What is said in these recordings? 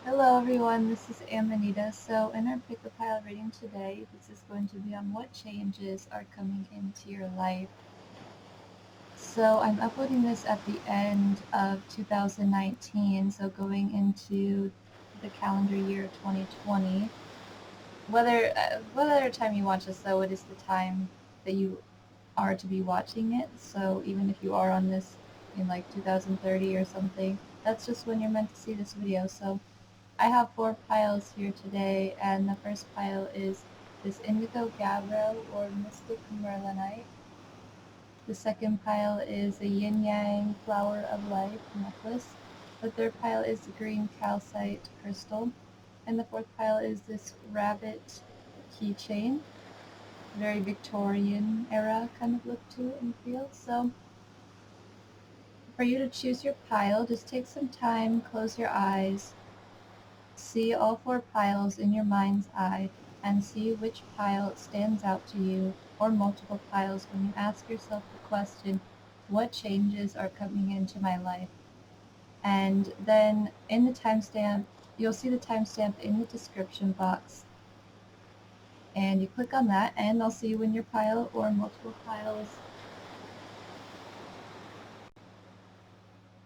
Hello everyone, this is Amanita. So in our pick a pile reading today, this is going to be on what changes are coming into your life. So I'm uploading this at the end of 2019, so going into the calendar year 2020. Whether time you watch this though, it is the time that you are to be watching it. So even if you are on this in like 2030 or something, that's just when you're meant to see this video. So I have four piles here today, and the first pile is this Indigo Gabbro or Mystic Merlinite. The second pile is a Yin Yang Flower of Life necklace. The third pile is the green Calcite crystal. And the fourth pile is this rabbit keychain. Very Victorian era kind of look to it and feel. So for you to choose your pile, just take some time, close your eyes, see all four piles in your mind's eye and see which pile stands out to you, or multiple piles, when you ask yourself the question, what changes are coming into my life? And then in the timestamp, you'll see the timestamp in the description box. And you click on that and I'll see you in your pile or multiple piles.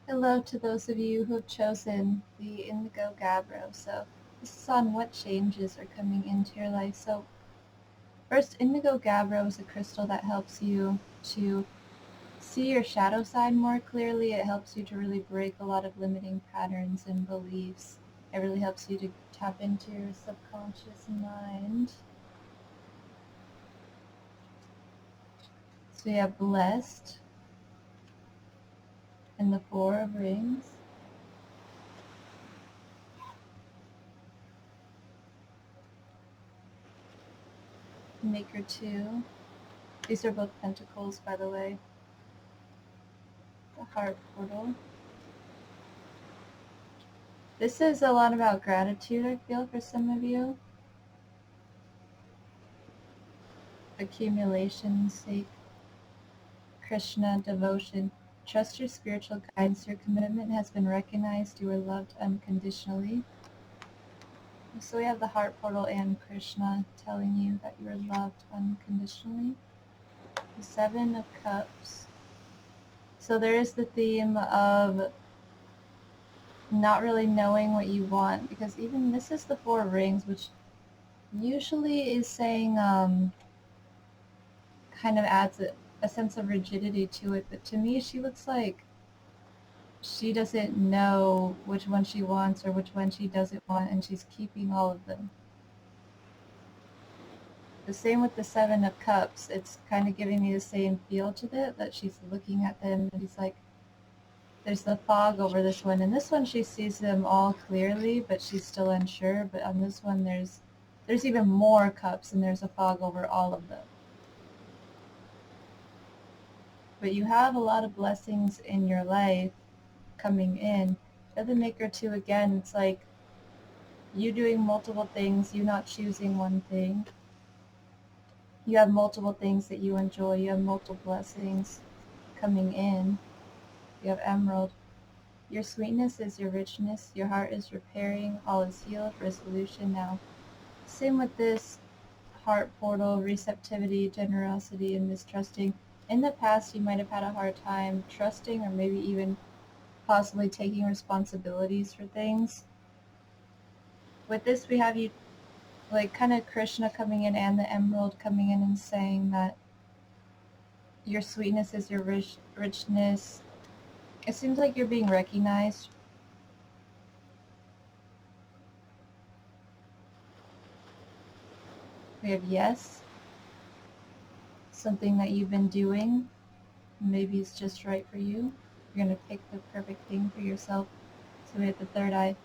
Hello to those of you who have chosen the Indigo Gabbro. So this is on what changes are coming into your life. So first, Indigo Gabbro is a crystal that helps you to see your shadow side more clearly. It helps you to really break a lot of limiting patterns and beliefs. It really helps you to tap into your subconscious mind. So we have Blessed and the Four of Rings. Maker 2. These are both pentacles, by the way. The Heart Portal. This is a lot about gratitude, I feel, for some of you. Accumulation's sake. Krishna, devotion. Trust your spiritual guidance. Your commitment has been recognized. You are loved unconditionally. So we have the heart portal and Krishna telling you that you are loved unconditionally. The Seven of Cups. So there is the theme of not really knowing what you want, because even this is the Four of Rings, which usually is saying kind of adds a sense of rigidity to it. But to me, she looks like she doesn't know which one she wants or which one she doesn't want, and she's keeping all of them. The same with the Seven of Cups. It's kind of giving me the same feel to it, that she's looking at them and she's like, there's the fog over this one. And this one she sees them all clearly, but she's still unsure. But on this one there's even more cups and there's a fog over all of them. But you have a lot of blessings in your life coming in. The Maker 2, again, it's like you doing multiple things, you not choosing one thing. You have multiple things that you enjoy. You have multiple blessings coming in. You have Emerald. Your sweetness is your richness. Your heart is repairing. All is healed. Resolution now. Same with this heart portal, receptivity, generosity, and mistrusting. In the past, you might have had a hard time trusting or maybe even possibly taking responsibilities for things. With this, we have you like kind of Krishna coming in and the Emerald coming in and saying that your sweetness is your richness. It seems like you're being recognized. We have yes, something that you've been doing. Maybe it's just right for you. You're going to pick the perfect thing for yourself. So we have the third eye.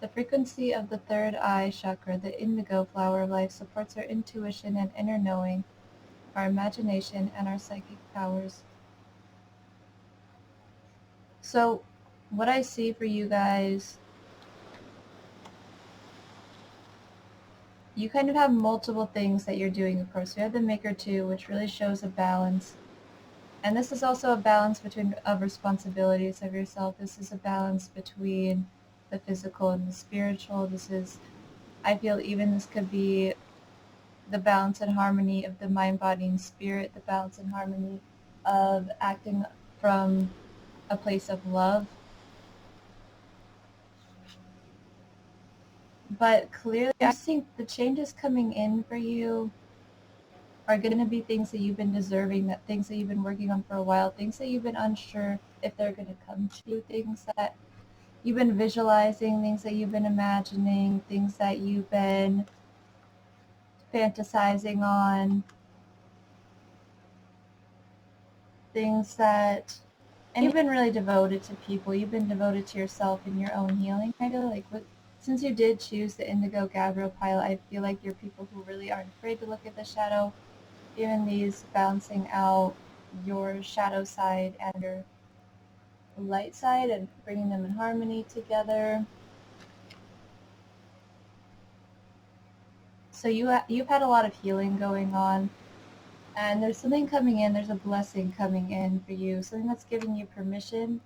The frequency of the third eye chakra, the indigo flower of life, supports our intuition and inner knowing, our imagination, and our psychic powers. So what I see for you guys, you kind of have multiple things that you're doing, of course. You have the Maker 2, which really shows a balance. And this is also a balance between of responsibilities of yourself. This is a balance between the physical and the spiritual. This is, I feel even this could be the balance and harmony of the mind, body, and spirit, the balance and harmony of acting from a place of love. But clearly, I think the changes coming in for you are going to be things that you've been deserving, that things that you've been working on for a while, things that you've been unsure if they're going to come to you, things that you've been visualizing, things that you've been imagining, things that you've been fantasizing on, things that, and you've been really devoted to people. You've been devoted to yourself and your own healing. I feel like since you did choose the Indigo Gabbro pilot, I feel like you're people who really aren't afraid to look at the shadow, even these balancing out your shadow side and your light side and bringing them in harmony together. So you've had a lot of healing going on, and there's something coming in. There's a blessing coming in for you, something that's giving you permission,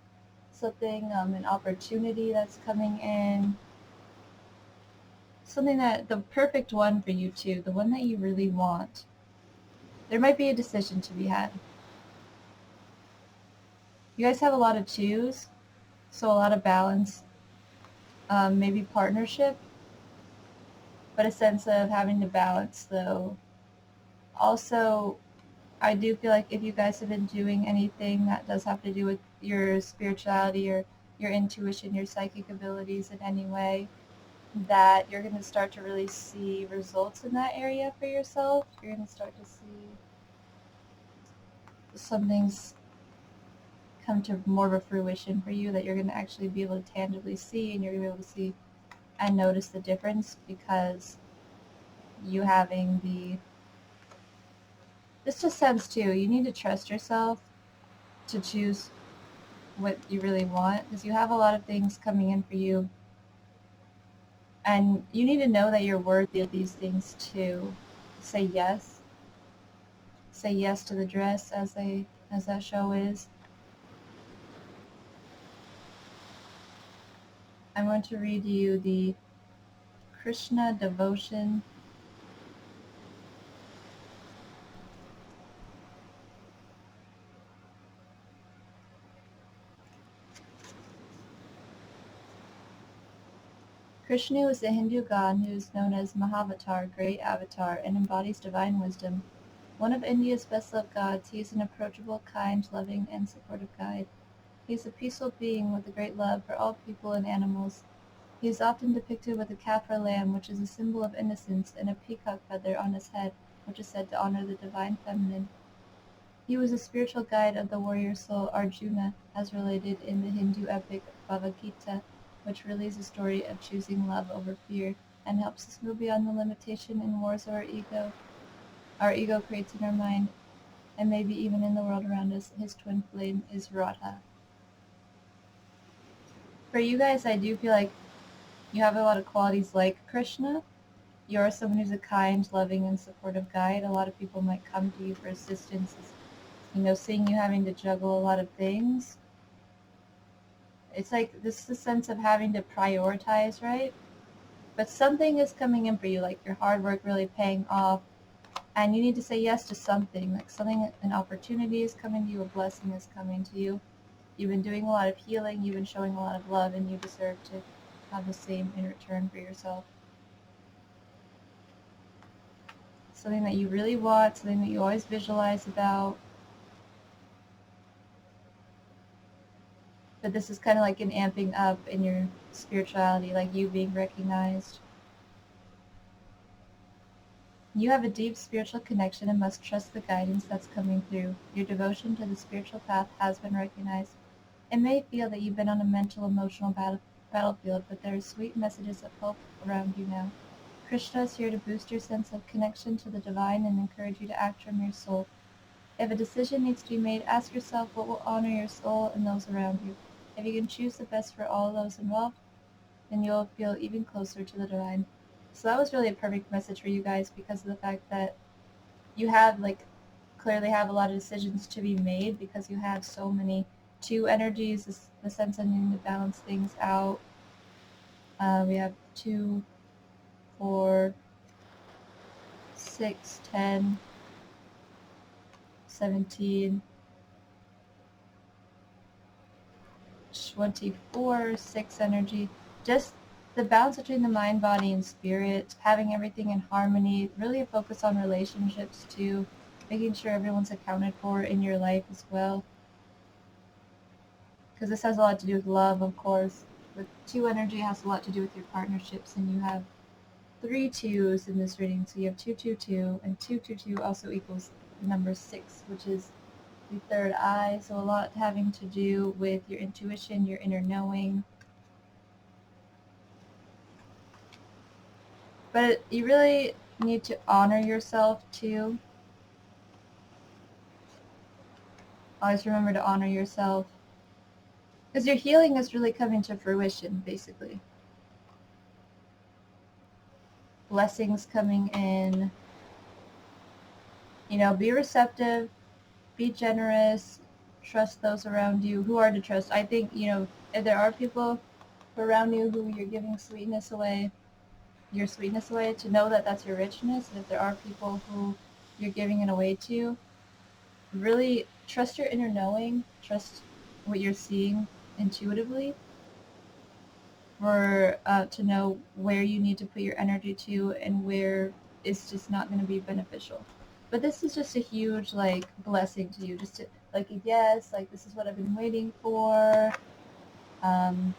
something, an opportunity that's coming in, something that the perfect one for you too, the one that you really want. There might be a decision to be had. You guys have a lot of twos, so a lot of balance, maybe partnership, but a sense of having to balance though. Also, I do feel like if you guys have been doing anything that does have to do with your spirituality or your intuition, your psychic abilities in any way, that you're going to start to really see results in that area for yourself. You're going to start to see some things come to more of a fruition for you that you're going to actually be able to tangibly see, and you're going to be able to see and notice the difference because you having the, this just sense too, you need to trust yourself to choose what you really want because you have a lot of things coming in for you, and you need to know that you're worthy of these things too. Say yes. Say yes to the dress, as that show is. I'm going to read you the Krishna devotion. Krishna is the Hindu god who is known as Mahavatar, Great Avatar, and embodies divine wisdom. One of India's best-loved gods, he is an approachable, kind, loving, and supportive guide. He is a peaceful being with a great love for all people and animals. He is often depicted with a calf or lamb, which is a symbol of innocence, and a peacock feather on his head, which is said to honor the divine feminine. He was a spiritual guide of the warrior soul Arjuna, as related in the Hindu epic Bhagavad Gita, which relays the story of choosing love over fear and helps us move beyond the limitation and wars of our ego creates in our mind, and maybe even in the world around us. His twin flame is Radha. For you guys, I do feel like you have a lot of qualities like Krishna. You're someone who's a kind, loving, and supportive guide. A lot of people might come to you for assistance, seeing you having to juggle a lot of things. It's like this is the sense of having to prioritize, right? But something is coming in for you, like your hard work really paying off, and you need to say yes to something, like something, an opportunity is coming to you, a blessing is coming to you. You've been doing a lot of healing, you've been showing a lot of love, and you deserve to have the same in return for yourself. Something that you really want, something that you always visualize about. But this is kind of like an amping up in your spirituality, like you being recognized. You have a deep spiritual connection and must trust the guidance that's coming through. Your devotion to the spiritual path has been recognized. It may feel that you've been on a mental, emotional battlefield, but there are sweet messages of hope around you now. Krishna is here to boost your sense of connection to the divine and encourage you to act from your soul. If a decision needs to be made, ask yourself what will honor your soul and those around you. If you can choose the best for all those involved, then you'll feel even closer to the divine. So that was really a perfect message for you guys because of the fact that you have, clearly have a lot of decisions to be made because you have so many two energies, the sense of needing to balance things out. We have 2, 4, 6, 10, 17, 24, 6 energy. Just the balance between the mind, body, and spirit, having everything in harmony, really a focus on relationships too, making sure everyone's accounted for in your life as well. Because this has a lot to do with love, of course. With 2 energy, it has a lot to do with your partnerships, and you have 3 2s in this reading. So you have 2, 2, 2, and 2, 2, 2 also equals the number 6, which is the third eye. So a lot having to do with your intuition, your inner knowing. But you really need to honor yourself too. Always remember to honor yourself. Because your healing is really coming to fruition, basically. Blessings coming in. You know, be receptive, be generous, trust those around you. Who are to trust? I think, you know, if there are people around you who you're giving sweetness away, your sweetness away, to know that that's your richness. And if there are people who you're giving it away to, really trust your inner knowing, trust what you're seeing intuitively, for to know where you need to put your energy to and where it's just not going to be beneficial. But this is just a huge like blessing to you, just to like yes, like this is what I've been waiting for. Um,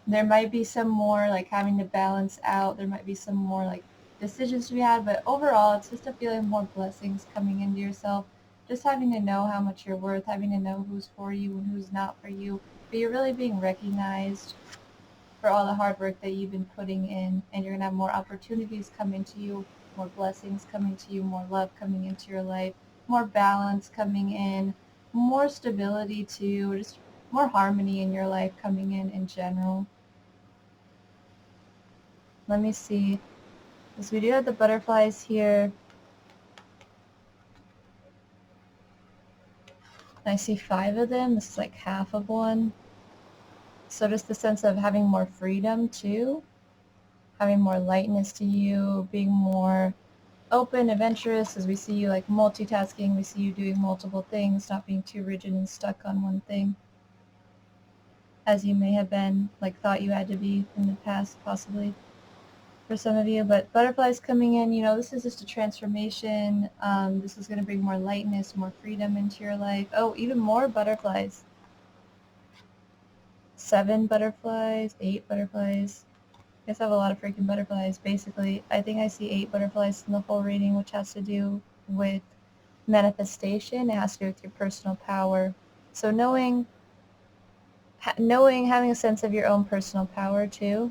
there might be some more like having to balance out. There might be some more like decisions to be had, but overall, it's just a feeling more blessings coming into yourself. Just having to know how much you're worth, having to know who's for you and who's not for you. But you're really being recognized for all the hard work that you've been putting in, and you're going to have more opportunities coming to you, more blessings coming to you, more love coming into your life, more balance coming in, more stability too, just more harmony in your life coming in general. Let me see. Because we do have the butterflies here. I see 5 of them. This is like half of one. So just the sense of having more freedom too, having more lightness to you, being more open, adventurous, as we see you like multitasking, we see you doing multiple things, not being too rigid and stuck on one thing, as you may have been, like thought you had to be in the past, possibly, for some of you. But butterflies coming in, you know, this is just a transformation. This is going to bring more lightness, more freedom into your life. Oh, even more butterflies. 7 butterflies, 8 butterflies. I guess I have a lot of freaking butterflies, basically. I think I see 8 butterflies in the whole reading, which has to do with manifestation. It has to do with your personal power. So knowing, having a sense of your own personal power too.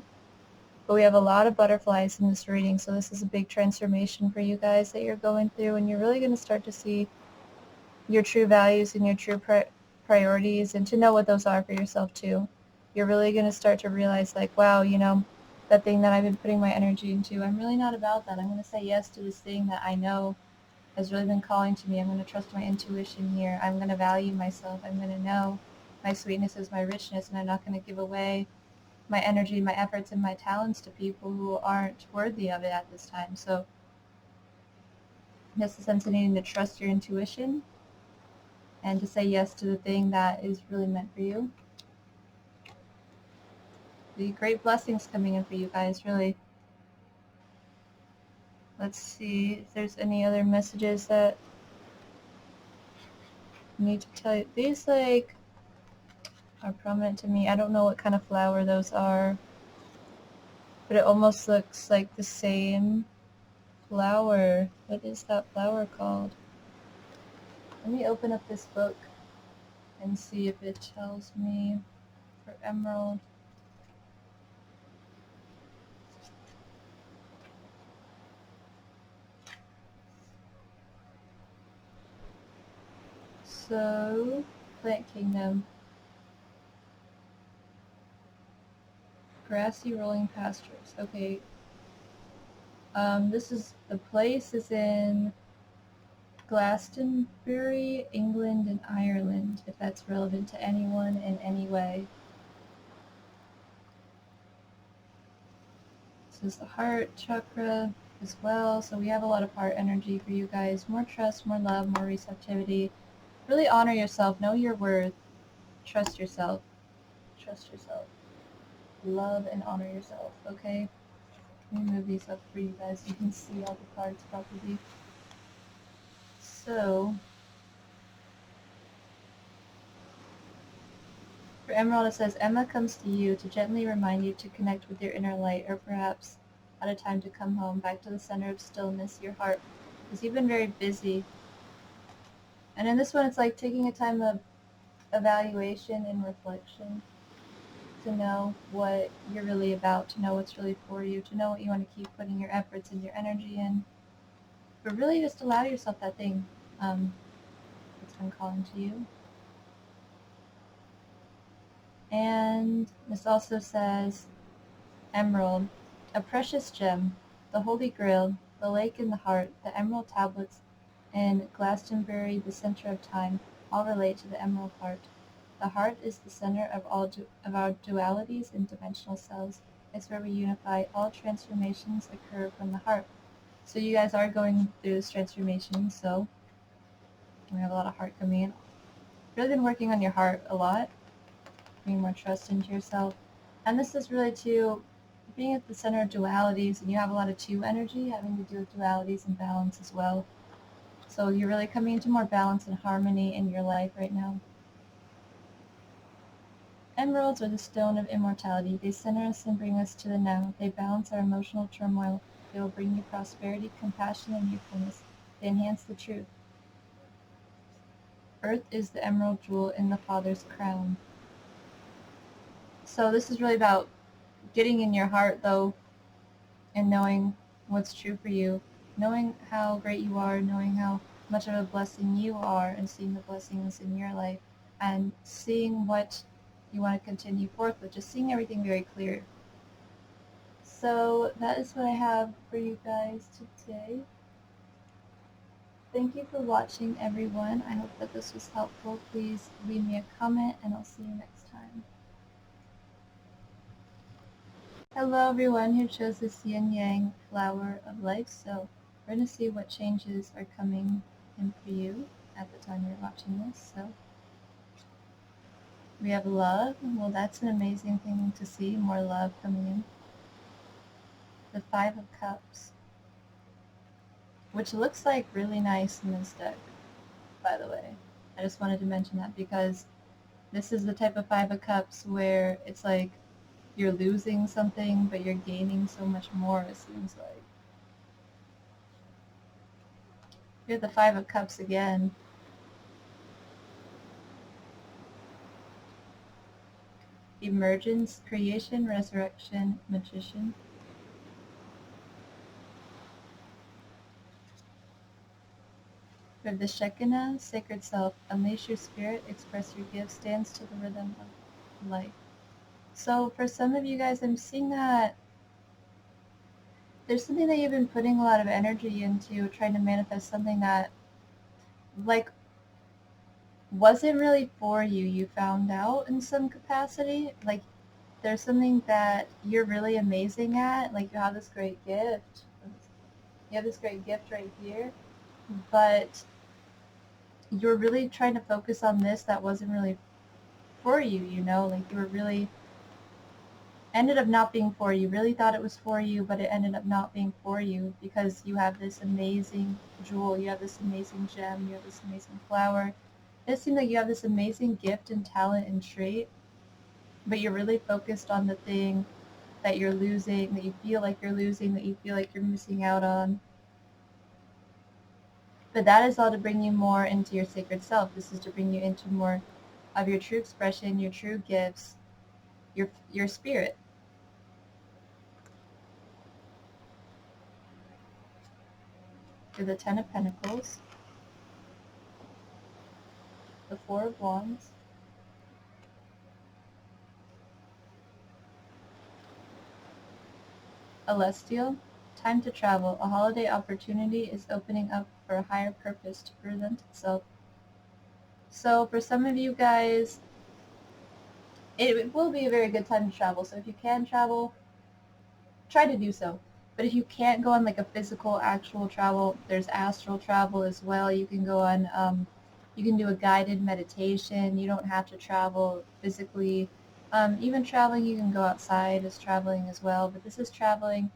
But we have a lot of butterflies in this reading, so this is a big transformation for you guys that you're going through, and you're really going to start to see your true values and your true priorities, and to know what those are for yourself too. You're really going to start to realize, like, wow, you know, that thing that I've been putting my energy into, I'm really not about that. I'm going to say yes to this thing that I know has really been calling to me. I'm going to trust my intuition here. I'm going to value myself. I'm going to know my sweetness is my richness, and I'm not going to give away my energy, my efforts, and my talents to people who aren't worthy of it at this time. So just the sense of needing to trust your intuition and to say yes to the thing that is really meant for you. The great blessings coming in for you guys, really. Let's see if there's any other messages that I need to tell you. These, like, are prominent to me. I don't know what kind of flower those are, but it almost looks like the same flower. What is that flower called? Let me open up this book and see if it tells me. For emerald. So, Plant Kingdom. Grassy rolling pastures. Okay. This is, the place is in Glastonbury, England, and Ireland, if that's relevant to anyone in any way. is the heart chakra as well. So we have a lot of heart energy for you guys. More trust, more love, more receptivity. Really honor yourself. Know your worth. Trust yourself. Trust yourself. Love and honor yourself, okay? Let me move these up for you guys. You can see all the cards properly. So, for Emerald it says, Emma comes to you to gently remind you to connect with your inner light, or perhaps at a time to come home, back to the center of stillness, your heart. Because you've been very busy. And in this one it's like taking a time of evaluation and reflection to know what you're really about, to know what's really for you, to know what you want to keep putting your efforts and your energy in. But really just allow yourself that thing that's been calling to you. And this also says, Emerald, a precious gem, the Holy Grail, the lake in the heart, the emerald tablets, and Glastonbury, the center of time, all relate to the emerald heart. The heart is the center of all of our dualities and dimensional cells. It's where we unify. All transformations occur from the heart. So you guys are going through this transformation, so we have a lot of heart coming in. Really been working on your heart a lot, bringing more trust into yourself. And this is really to being at the center of dualities, and you have a lot of two energy having to do with dualities and balance as well. So you're really coming into more balance and harmony in your life right now. Emeralds are the stone of immortality. They center us and bring us to the now. They balance our emotional turmoil. They will bring you prosperity, compassion, and youthfulness. They enhance the truth. Earth is the emerald jewel in the Father's crown. So this is really about getting in your heart, though, and knowing what's true for you, knowing how great you are, knowing how much of a blessing you are, and seeing the blessings in your life, and seeing what you want to continue forth with, just seeing everything very clear. So that is what I have for you guys today. Thank you for watching, everyone. I hope that this was helpful. Please leave me a comment, and I'll see you next time. Hello, everyone who chose the Yin Yang Flower of Life. So we're going to see what changes are coming in for you at the time you're watching this. So we have love. Well, that's an amazing thing to see, more love coming in. The Five of Cups, which looks like really nice in this deck, by the way. I just wanted to mention that because this is the type of Five of Cups where it's like you're losing something, but you're gaining so much more, it seems like. Here's the Five of Cups again. Emergence, creation, resurrection, magician. We have the Shekinah, sacred self. Unleash your spirit, express your gifts, dance to the rhythm of life. So for some of you guys, I'm seeing that there's something that you've been putting a lot of energy into, trying to manifest something that, like, wasn't really for you. You found out in some capacity. Like, there's something that you're really amazing at. Like, you have this great gift. You have this great gift right here. But you're really trying to focus on this that wasn't really for you, you know? Like, you were really ended up not being for you. Really thought it was for you, but it ended up not being for you because you have this amazing jewel, you have this amazing gem, you have this amazing flower. It seems like you have this amazing gift and talent and trait, but you're really focused on the thing that you're losing, that you feel like you're losing, that you feel like you're missing out on. But that is all to bring you more into your sacred self. This is to bring you into more of your true expression, your true gifts, your spirit. You're the Ten of Pentacles, the Four of Wands, Celestial, time to travel. A holiday opportunity is opening up for a higher purpose to present itself. So for some of you guys, it will be a very good time to travel. So if you can travel, try to do so. But if you can't go on like a physical actual travel, there's astral travel as well. You can go on, you can do a guided meditation. You don't have to travel physically. Even traveling, you can go outside as traveling as well. But this is traveling,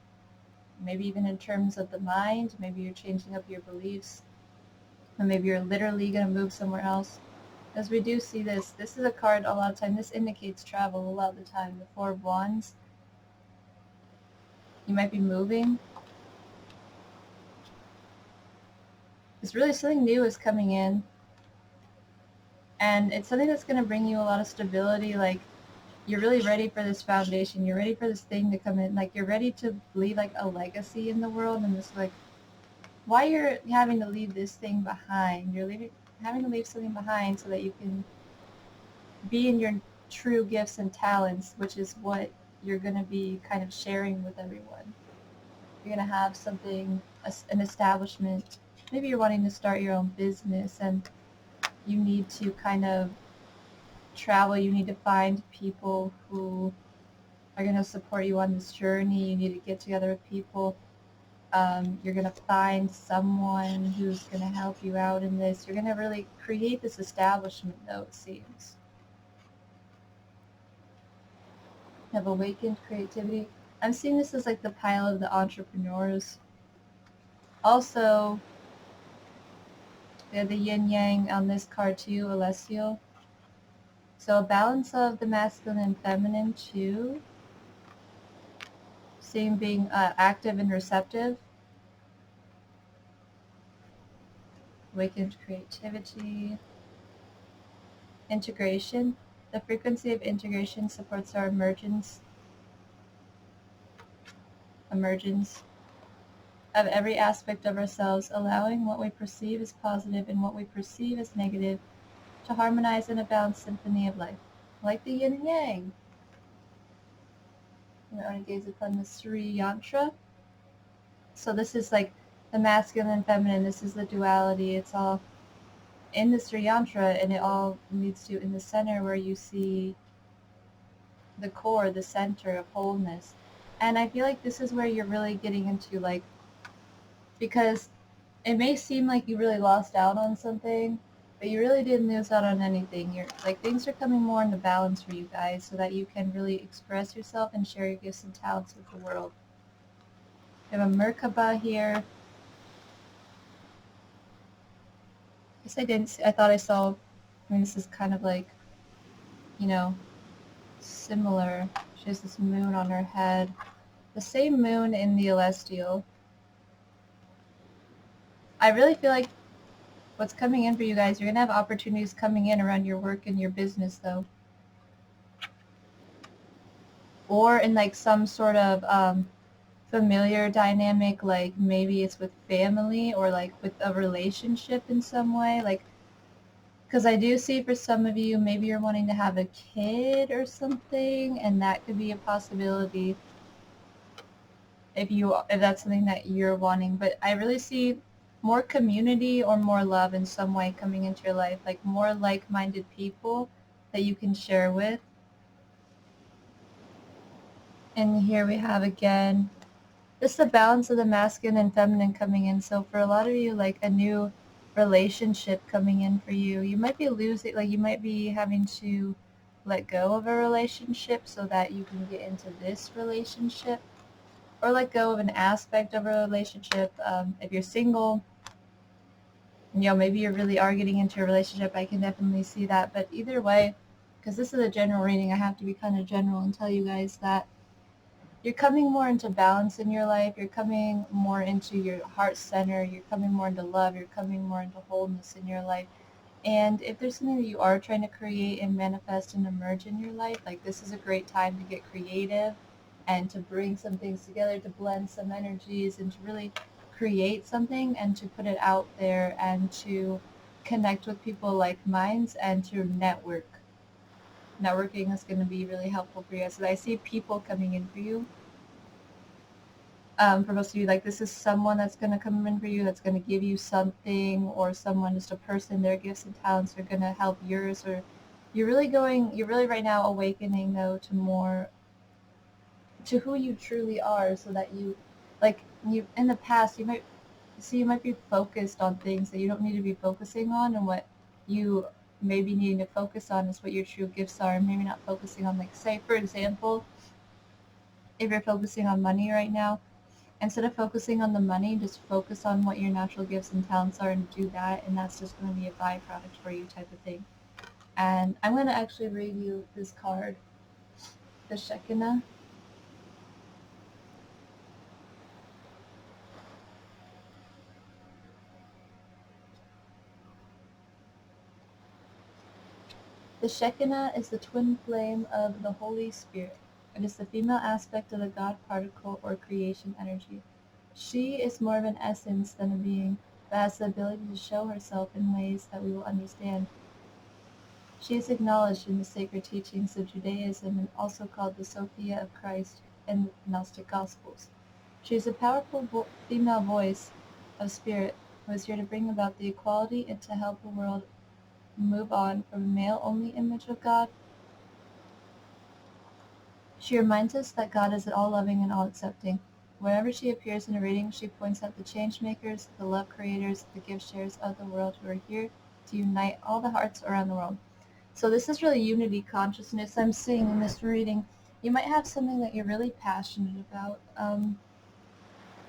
maybe even in terms of the mind. Maybe you're changing up your beliefs. And maybe you're literally going to move somewhere else. As we do see this, this is a card a lot of time. This indicates travel a lot of the time. The Four of Wands. You might be moving. It's really something new is coming in. And it's something that's going to bring you a lot of stability. Like, you're really ready for this foundation. You're ready for this thing to come in. Like, you're ready to leave, like, a legacy in the world. And this, like, why you're having to leave this thing behind. You're having to leave something behind so that you can be in your true gifts and talents, which is what you're going to be kind of sharing with everyone. You're going to have something, an establishment. Maybe you're wanting to start your own business and you need to kind of travel. You need to find people who are going to support you on this journey. You need to get together with people. You're going to find someone who's going to help you out in this. You're going to really create this establishment, though, it seems. You have awakened creativity. I'm seeing this as like the pile of the entrepreneurs. Also, we have the yin-yang on this card too, Alessio. So a balance of the masculine and feminine too. Seeing being active and receptive. Awakened creativity. Integration. The frequency of integration supports our emergence of every aspect of ourselves, allowing what we perceive as positive and what we perceive as negative to harmonize in a balanced symphony of life. Like the yin and yang. We want to gaze upon the Sri Yantra. So this is like the masculine and feminine. This is the duality. It's all in the Sri Yantra, and it all leads to in the center where you see the core, the center of wholeness. And I feel like this is where you're really getting into, like, because it may seem like you really lost out on something, but you really didn't lose out on anything. You're like, things are coming more into balance for you guys so that you can really express yourself and share your gifts and talents with the world. We have a Merkaba here. I guess I didn't see, I thought I saw, I mean, this is kind of like, you know, similar. She has this moon on her head. The same moon in the Celestial. I really feel like what's coming in for you guys, you're going to have opportunities coming in around your work and your business, though. Or in like some sort of familiar dynamic, like maybe it's with family or like with a relationship in some way. Like, because I do see for some of you, maybe you're wanting to have a kid or something, and that could be a possibility if that's something that you're wanting. But I really see more community or more love in some way coming into your life, like more like-minded people that you can share with. And here we have again, just the balance of the masculine and feminine coming in. So for a lot of you, like a new relationship coming in for you. You might be losing, like you might be having to let go of a relationship so that you can get into this relationship, or let go of an aspect of a relationship. If you're single, you know, maybe you really are getting into a relationship. I can definitely see that. But either way, because this is a general reading, I have to be kind of general and tell you guys that you're coming more into balance in your life. You're coming more into your heart center. You're coming more into love. You're coming more into wholeness in your life. And if there's something that you are trying to create and manifest and emerge in your life, like this is a great time to get creative and to bring some things together, to blend some energies and to really create something and to put it out there and to connect with people like minds and to network. Networking is going to be really helpful for you. So I see people coming in for you. For most of you, like this is someone that's going to come in for you, that's going to give you something, or someone, just a person, their gifts and talents are going to help yours. Or you're really right now awakening though to more to who you truly are, so that you, like, you in the past you might be focused on things that you don't need to be focusing on, and what you may be needing to focus on is what your true gifts are, and maybe not focusing on, like, say for example, if you're focusing on money right now, instead of focusing on the money, just focus on what your natural gifts and talents are and do that, and that's just going to be a byproduct for you, type of thing. And I'm going to actually read you this card, the Shekinah. The Shekinah is the twin flame of the Holy Spirit. It is the female aspect of the God particle or creation energy. She is more of an essence than a being, but has the ability to show herself in ways that we will understand. She is acknowledged in the sacred teachings of Judaism and also called the Sophia of Christ in the Gnostic Gospels. She is a powerful female voice of spirit who is here to bring about the equality and to help the world move on from a male-only image of God. She reminds us that God is all-loving and all-accepting. Whenever she appears in a reading, she points out the change-makers, the love creators, the gift-sharers of the world who are here to unite all the hearts around the world. So this is really unity consciousness I'm seeing in this reading. You might have something that you're really passionate about,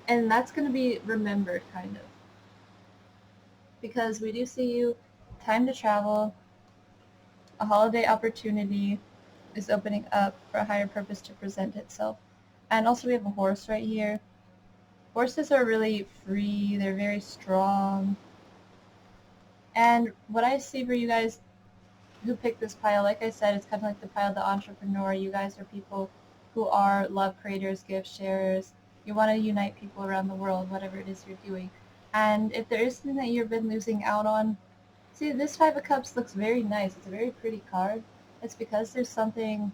and that's going to be remembered, kind of. Because we do see you, time to travel, a holiday opportunity is opening up for a higher purpose to present itself. And also we have a horse right here. Horses are really free, they're very strong. And what I see for you guys who picked this pile, like I said, it's kind of like the pile of the entrepreneur. You guys are people who are love creators, gift sharers. You want to unite people around the world, whatever it is you're doing. And if there is something that you've been losing out on, see, this Five of Cups looks very nice. It's a very pretty card. It's because there's something,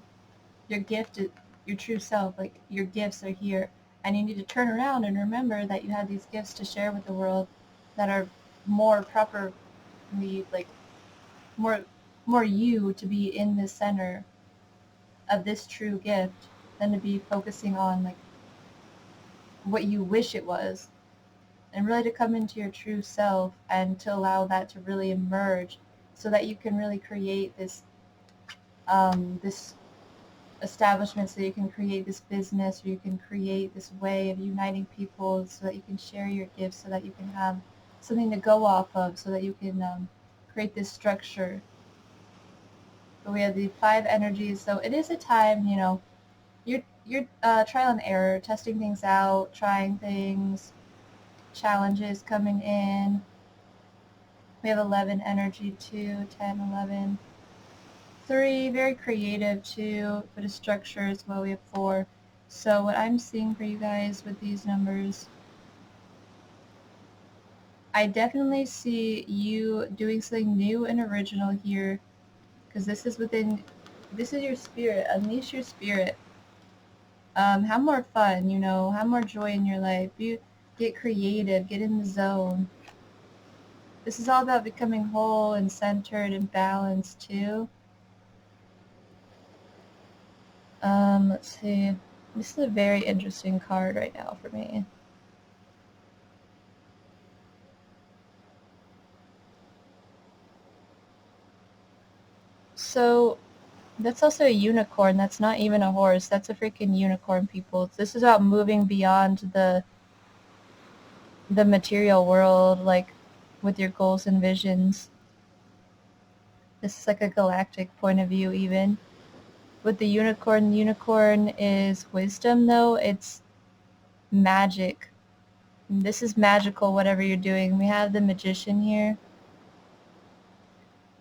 your gift, your true self, like your gifts are here. And you need to turn around and remember that you have these gifts to share with the world that are more properly, like, more you to be in the center of this true gift than to be focusing on, like, what you wish it was, and really to come into your true self and to allow that to really emerge so that you can really create this establishment, so you can create this business, or you can create this way of uniting people so that you can share your gifts, so that you can have something to go off of, so that you can create this structure. But we have the five energies, so it is a time, you're trial and error, testing things out, trying things, challenges coming in. We have 11 energy, 2, 10, 11. 3, very creative, 2, but a structure as well. We have 4. So what I'm seeing for you guys with these numbers, I definitely see you doing something new and original here, because this is your spirit. Unleash your spirit. Have more fun, have more joy in your life. Get creative, get in the zone. This is all about becoming whole and centered and balanced too. Let's see. This is a very interesting card right now for me. So that's also a unicorn. That's not even a horse. That's a freaking unicorn, people. This is about moving beyond the material world, like with your goals and visions. This is like a galactic point of view even. With the unicorn is wisdom though. It's magic. This is magical, whatever you're doing. We have the magician here.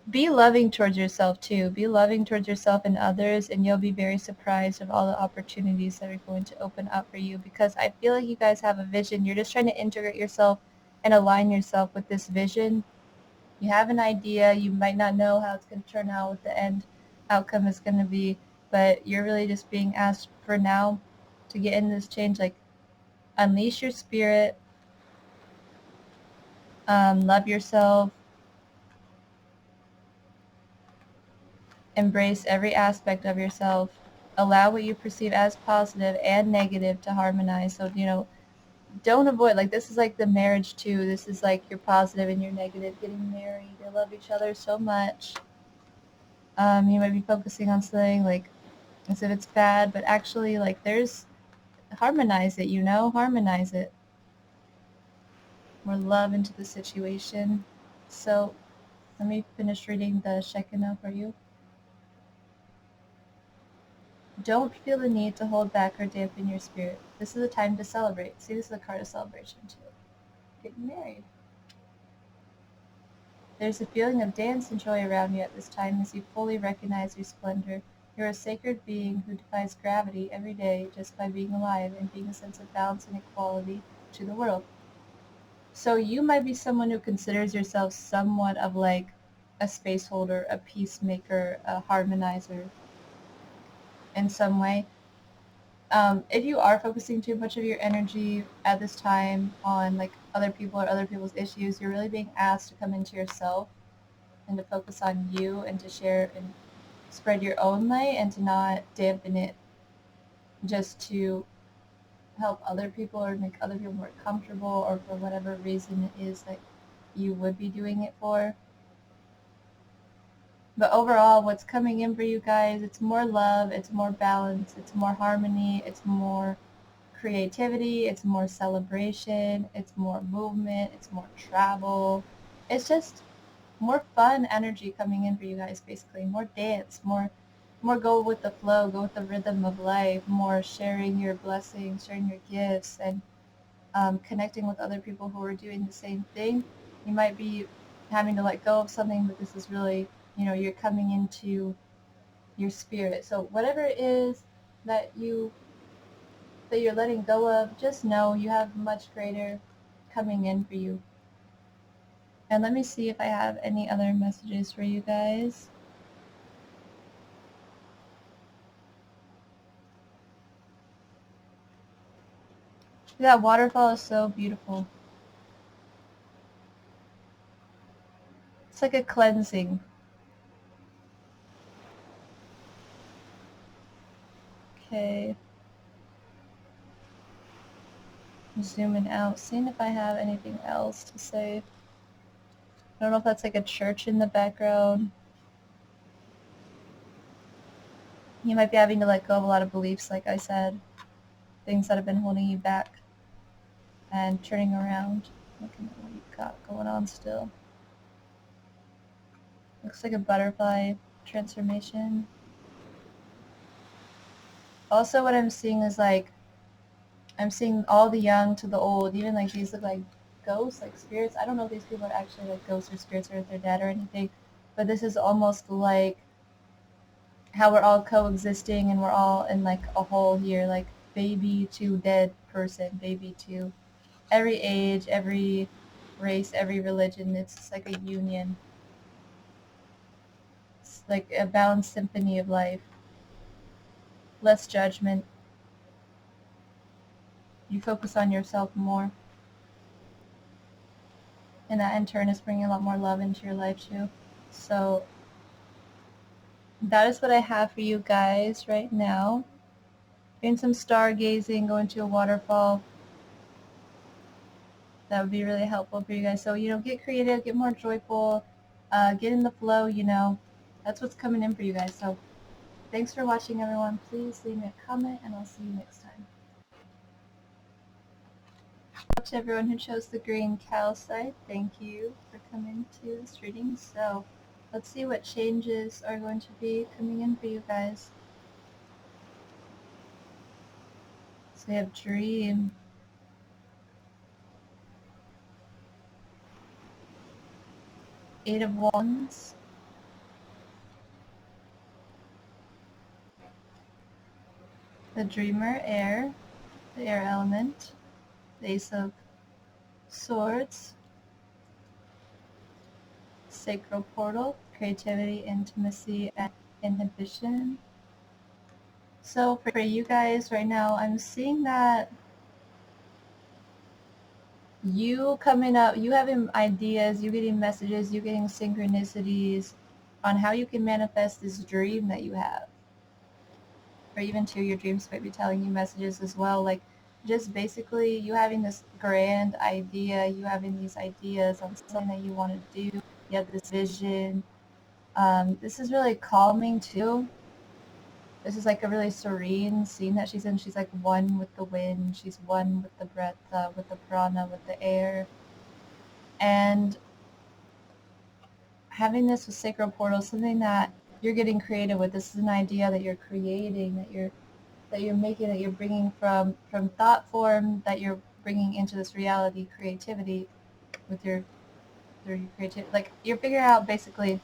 Be loving towards yourself too. Be loving towards yourself and others, and you'll be very surprised of all the opportunities that are going to open up for you, because I feel like you guys have a vision. You're just trying to integrate yourself and align yourself with this vision. You have an idea. You might not know how it's going to turn out, what the end outcome is going to be, but you're really just being asked for now to get in this change, like unleash your spirit, love yourself, embrace every aspect of yourself, Allow what you perceive as positive and negative to harmonize. So, don't avoid, like, this is like the marriage too. This is like your positive and your negative getting married. They love each other so much. You might be focusing on something like as if it's bad, but actually, like, there's, harmonize it, harmonize it. More love into the situation. So let me finish reading the Shekinah for you. Don't feel the need to hold back or dampen your spirit. This is a time to celebrate. See, this is a card of celebration too. Getting married. There's a feeling of dance and joy around you at this time as you fully recognize your splendor. You're a sacred being who defies gravity every day just by being alive and being a sense of balance and equality to the world. So you might be someone who considers yourself somewhat of like a space holder, a peacemaker, a harmonizer in some way. If you are focusing too much of your energy at this time on like other people or other people's issues, you're really being asked to come into yourself and to focus on you and to share and spread your own light and to not dampen it just to help other people or make other people more comfortable or for whatever reason it is that you would be doing it for. But overall, what's coming in for you guys, it's more love, it's more balance, it's more harmony, it's more creativity, it's more celebration, it's more movement, it's more travel. It's just more fun energy coming in for you guys, basically. More dance, more go with the flow, go with the rhythm of life, more sharing your blessings, sharing your gifts, and connecting with other people who are doing the same thing. You might be having to let go of something, but this is really, you're coming into your spirit. So whatever it is that you're letting go of, just know you have much greater coming in for you. And let me see if I have any other messages for you guys. That waterfall is so beautiful. It's like a cleansing. Okay. Zooming out, seeing if I have anything else to say. I don't know if that's like a church in the background. You might be having to let go of a lot of beliefs, like I said. Things that have been holding you back. And turning around. Looking at what you've got going on still. Looks like a butterfly transformation. Also what I'm seeing is like, I'm seeing all the young to the old. Even like these look like ghosts, like spirits. I don't know if these people are actually like ghosts or spirits or if they're dead or anything. But this is almost like how we're all coexisting and we're all in like a whole here, like baby to dead person, baby to every age, every race, every religion. It's just like a union. It's like a balanced symphony of life. Less judgment. You focus on yourself more. And that in turn is bringing a lot more love into your life too. So that is what I have for you guys right now. Doing some stargazing, going to a waterfall. That would be really helpful for you guys. So, get creative, get more joyful, get in the flow, That's what's coming in for you guys. So thanks for watching, everyone. Please leave me a comment, and I'll see you next time. To everyone who chose the green calcite, thank you for coming to this reading. So let's see what changes are going to be coming in for you guys. So we have dream. Eight of Wands. The Dreamer, air, the air element. The Ace of Swords. Sacral portal, creativity, intimacy, and inhibition. So for you guys right now, I'm seeing that you coming up, you having ideas, you getting messages, you getting synchronicities on how you can manifest this dream that you have. or even too, your dreams might be telling you messages as well, like just basically you having this grand idea, you having these ideas on something that you want to do, you have this vision. This is really calming too. This is like a really serene scene that she's in. She's like one with the wind, she's one with the breath, with the prana, with the air. And having this with sacred portal, something that you're getting creative with. This is an idea that you're creating, that you're making, that you're bringing from thought form, that you're bringing into this reality, creativity with your through your creativity. Like you're figuring out basically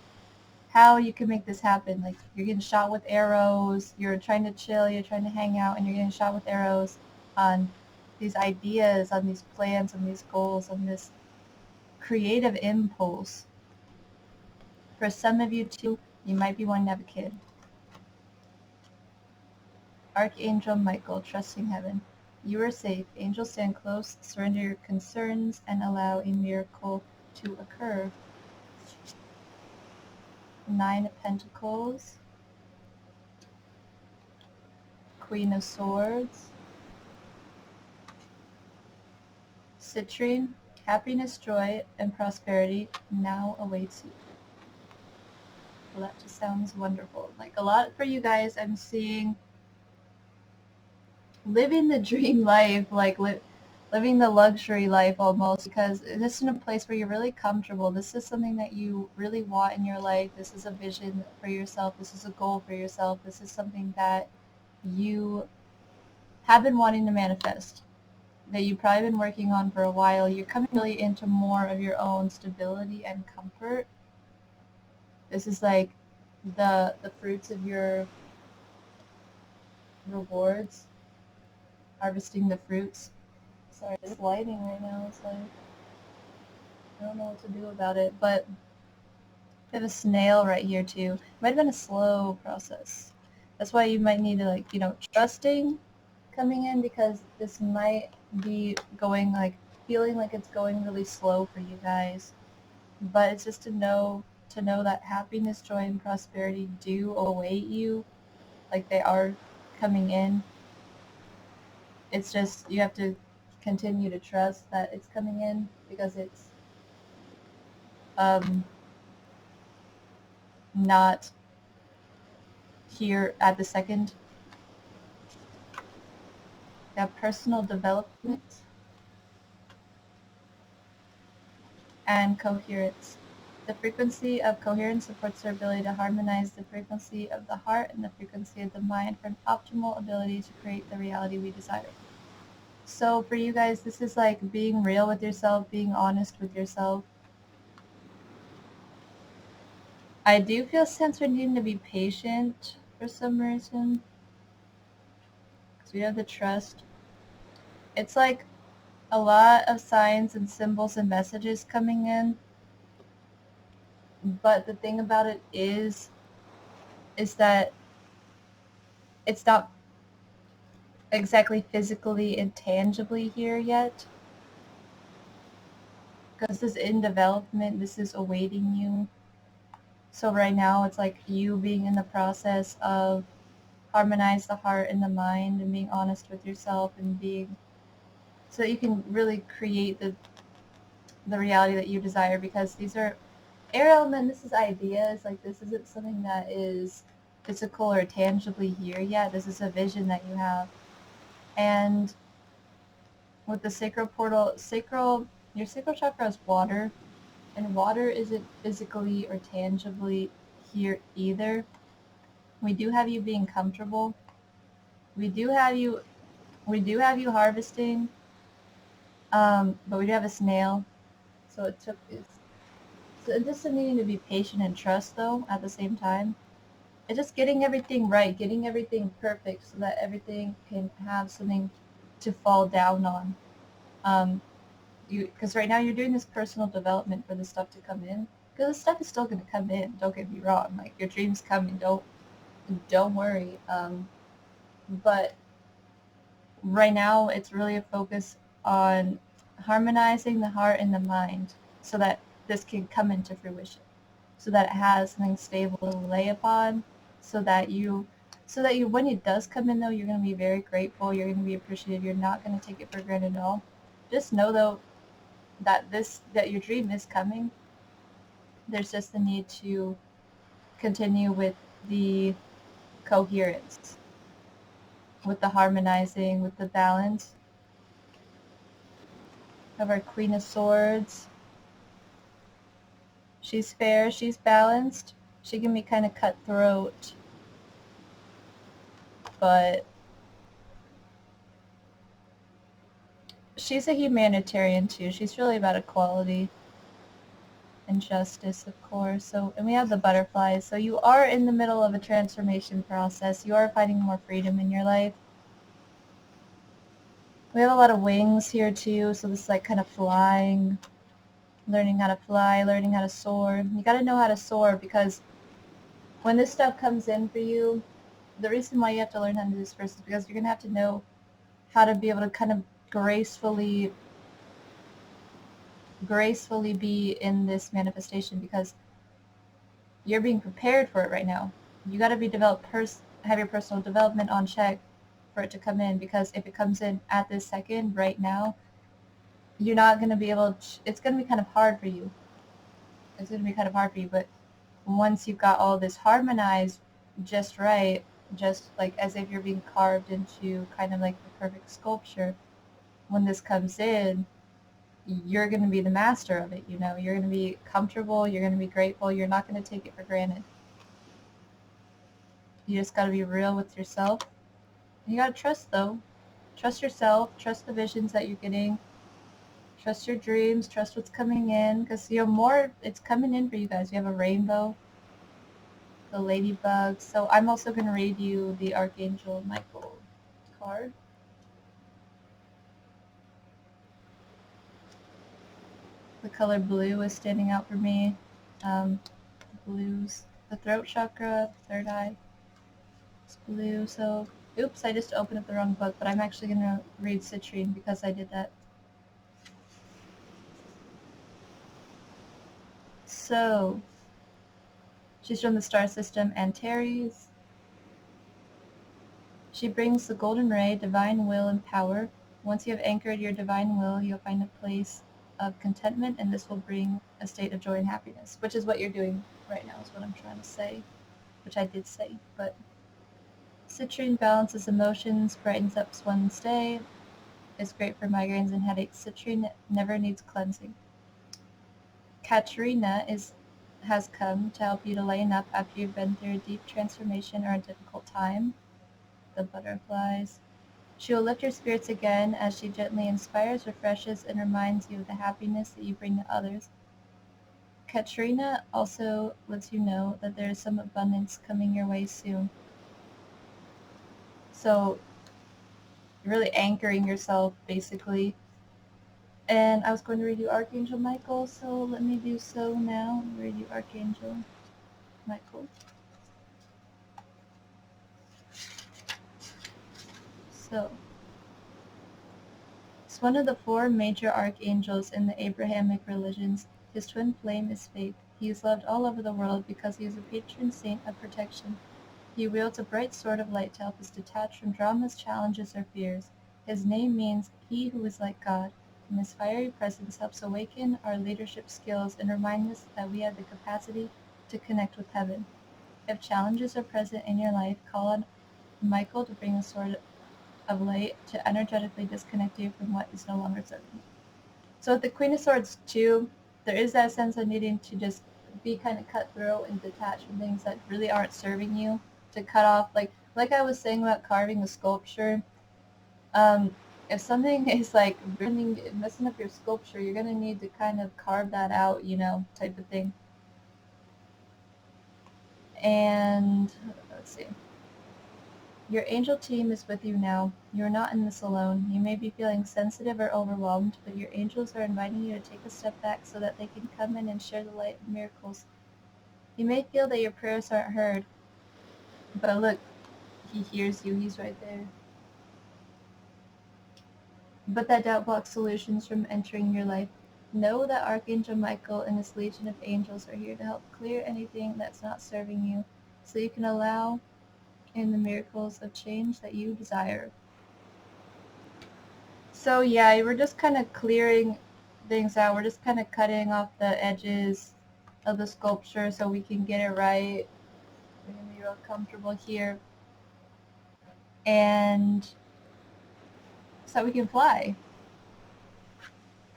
how you can make this happen. Like you're getting shot with arrows, you're trying to chill, you're trying to hang out, and you're getting shot with arrows on these ideas, on these plans, on these goals, on this creative impulse. For some of you too, you might be wanting to have a kid. Archangel Michael, trusting heaven. You are safe. Angels stand close. Surrender your concerns and allow a miracle to occur. Nine of Pentacles. Queen of Swords. Citrine. Happiness, joy, and prosperity now awaits you. Well, that just sounds wonderful. Like a lot for you guys, I'm seeing living the dream life, like living the luxury life almost, because this is in a place where you're really comfortable. This is something that you really want in your life. This is a vision for yourself. This is a goal for yourself. This is something that you have been wanting to manifest, that you've probably been working on for a while. You're coming really into more of your own stability and comfort. This is like the fruits of your rewards, harvesting the fruits. Sorry, this lighting right now is like, I don't know what to do about it, but we have a snail right here too. It might have been a slow process. That's why you might need to, like, trusting coming in, because this might be going like, feeling like it's going really slow for you guys. But it's just to know that happiness, joy, and prosperity do await you. Like they are coming in. It's just, you have to continue to trust that it's coming in, because it's not here at the second. You have personal development and coherence. The frequency of coherence supports our ability to harmonize the frequency of the heart and the frequency of the mind for an optimal ability to create the reality we desire. So for you guys, this is like being real with yourself, being honest with yourself. I do feel sense we're needing to be patient for some reason, because we have the trust. It's like a lot of signs and symbols and messages coming in, but the thing about it is that it's not exactly physically and tangibly here yet, because this is in development, this is awaiting you. So right now it's like you being in the process of harmonize the heart and the mind and being honest with yourself, and being so that you can really create the reality that you desire, because these are air element, this is ideas, like this isn't something that is physical or tangibly here yet. This is a vision that you have. And with the sacral portal, your sacral chakra is water, and water isn't physically or tangibly here either. We do have you being comfortable. We do have you harvesting, but we do have a snail. So it's just needing to be patient and trust, though, at the same time. It's just getting everything right, getting everything perfect, so that everything can have something to fall down on. Because right now you're doing this personal development for the stuff to come in. Because the stuff is still going to come in. Don't get me wrong. Like your dreams coming. Don't worry. But right now it's really a focus on harmonizing the heart and the mind, so that this can come into fruition, so that it has something stable to lay upon, so that you So that when it does come in, though, you're going to be very grateful. You're going to be appreciative. You're not going to take it for granted at all. Just know, though, that your dream is coming. There's just the need to continue with the coherence, with the harmonizing, with the balance of our Queen of Swords. She's fair, she's balanced. She can be kind of cutthroat, but she's a humanitarian too. She's really about equality and justice, of course. So, and we have the butterflies. So you are in the middle of a transformation process. You are finding more freedom in your life. We have a lot of wings here too. So this is like kind of flying, learning how to fly, learning how to soar. You got to know how to soar, because when this stuff comes in for you, the reason why you have to learn how to do this first is because you're going to have to know how to be able to kind of gracefully be in this manifestation, because you're being prepared for it right now. You got to be have your personal development on check for it to come in, because if it comes in at this second right now, you're not going to be able to, it's going to be kind of hard for you. But once you've got all this harmonized just right, just like as if you're being carved into kind of like the perfect sculpture, when this comes in, you're going to be the master of it. You're going to be comfortable, you're going to be grateful, you're not going to take it for granted. You just got to be real with yourself. And you got to trust, though. Trust yourself, trust the visions that you're getting, trust your dreams, trust what's coming in, because more, it's coming in for you guys. You have a rainbow, the ladybug. So I'm also going to read you the Archangel Michael card. The color blue is standing out for me. Blues, the throat chakra, third eye, it's blue. So, oops, I just opened up the wrong book, but I'm actually going to read Citrine because I did that. So, she's from the star system Antares. She brings the golden ray, divine will, and power. Once you have anchored your divine will, you'll find a place of contentment, and this will bring a state of joy and happiness, which is what you're doing right now, is what I'm trying to say, which I did say. But citrine balances emotions, brightens up one's day, is great for migraines and headaches. Citrine never needs cleansing. Katrina has come to help you to lighten up after you've been through a deep transformation or a difficult time. The butterflies. She will lift your spirits again as she gently inspires, refreshes, and reminds you of the happiness that you bring to others. Katrina also lets you know that there is some abundance coming your way soon. So, really anchoring yourself, basically. And I was going to read you Archangel Michael, so let me do so now. Read you Archangel Michael. So, it's one of the four major archangels in the Abrahamic religions. His twin flame is faith. He is loved all over the world because he is a patron saint of protection. He wields a bright sword of light to help us detach from dramas, challenges, or fears. His name means he who is like God, and his fiery presence helps awaken our leadership skills and remind us that we have the capacity to connect with heaven. If challenges are present in your life, call on Michael to bring a sword of light to energetically disconnect you from what is no longer serving. So with the Queen of Swords too, there is that sense of needing to just be kind of cutthroat and detach from things that really aren't serving you, to cut off, like I was saying about carving a sculpture. If something is like messing up your sculpture, you're gonna need to kind of carve that out, type of thing. And let's see. Your angel team is with you now. You are not in this alone. You may be feeling sensitive or overwhelmed, but your angels are inviting you to take a step back so that they can come in and share the light of miracles. You may feel that your prayers aren't heard, but look, he hears you. He's right there. But that doubt blocks solutions from entering your life. Know that Archangel Michael and his legion of angels are here to help clear anything that's not serving you, so you can allow in the miracles of change that you desire. So yeah, we're just kind of clearing things out. We're just kind of cutting off the edges of the sculpture so we can get it right. We're going to be real comfortable here. And so we can fly.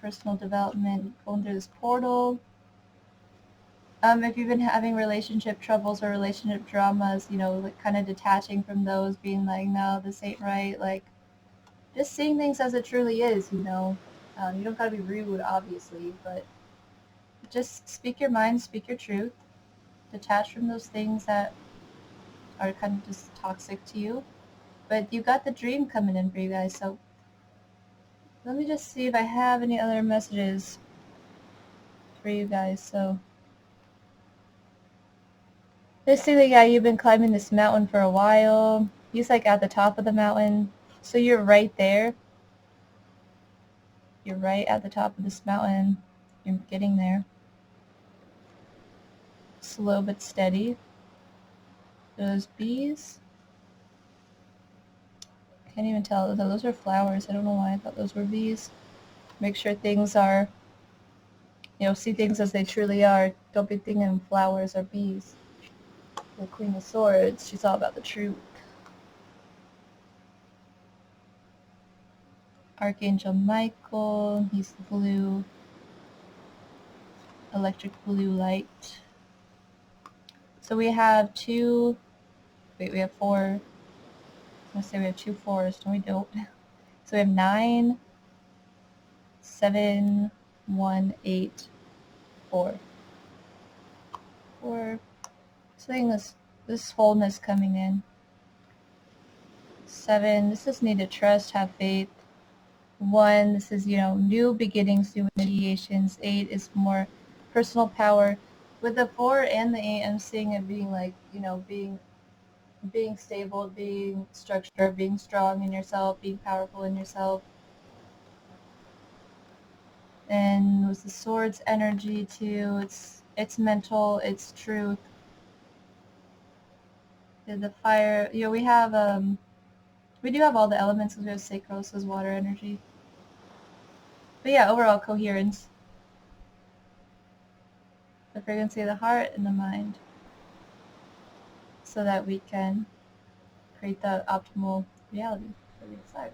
Personal development, going through this portal. If you've been having relationship troubles or relationship dramas, you know, like kind of detaching from those, being like, no, this ain't right, like, just seeing things as it truly is, you know. You don't gotta be rude, obviously, but just speak your mind, speak your truth, detach from those things that are kind of just toxic to you. But you got the dream coming in for you guys, so let me just see if I have any other messages for you guys. So basically, yeah, you've been climbing this mountain for a while. He's like at the top of the mountain. So you're right there. You're right at the top of this mountain. You're getting there. Slow but steady. Those bees. Can't even tell. Those are flowers. I don't know why I thought those were bees. Make sure things are, you know, see things as they truly are. Don't be thinking flowers or bees. The Queen of Swords, she's all about the truth. Archangel Michael, he's the blue, electric blue light. So we have two, wait, we have four. I was going to say we have 2 4s. No, we don't. So we have 9, 7, 1, 8, 4. 4. Seeing this wholeness coming in. 7, this is need to trust, have faith. 1, this is, you know, new beginnings, new initiations. 8 is more personal power. With the 4 and the 8, I'm seeing it being like, you know, being stable, being structured, being strong in yourself, being powerful in yourself. And with the Swords energy too, it's mental, it's truth. The fire, you know, we do have all the elements because we have Sacros as water energy. But yeah, overall coherence. The frequency of the heart and the mind. So that we can create the optimal reality that we desire.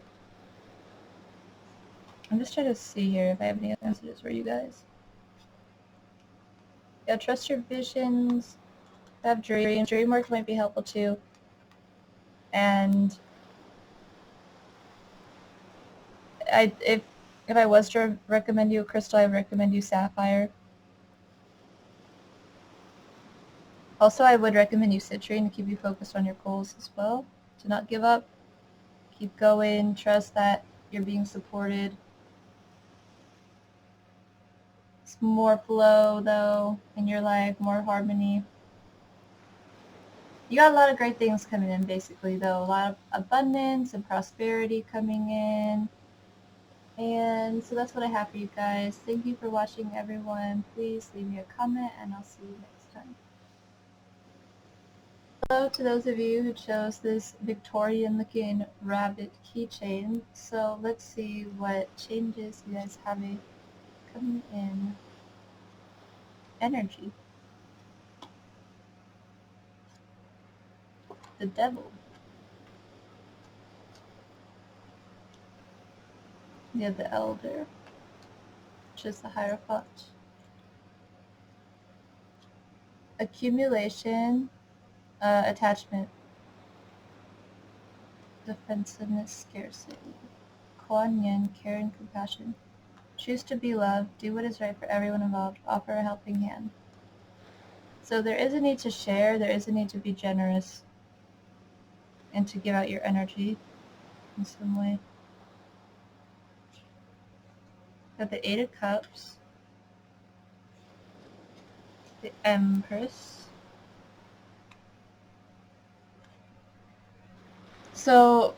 I'm just trying to see here if I have any other messages for you guys. Yeah, trust your visions. Have dreams. Dream work might be helpful too. And if I was to recommend you a crystal, I would recommend you sapphire. Also, I would recommend you citrine to keep you focused on your goals as well. To not give up. Keep going. Trust that you're being supported. It's more flow, though, in your life, more harmony. You got a lot of great things coming in, basically, though. A lot of abundance and prosperity coming in. And so that's what I have for you guys. Thank you for watching, everyone. Please leave me a comment, and I'll see you next time. Hello to those of you who chose this Victorian-looking rabbit keychain. So let's see what changes you guys have coming in. Energy. The Devil. You have the Elder, which is the Hierophant. Accumulation, attachment. Defensiveness, scarcity. Kuan Yin, care and compassion. Choose to be loved, do what is right for everyone involved, offer a helping hand. So there is a need to share, there is a need to be generous, and to give out your energy in some way. Got the 8 of Cups, the Empress. So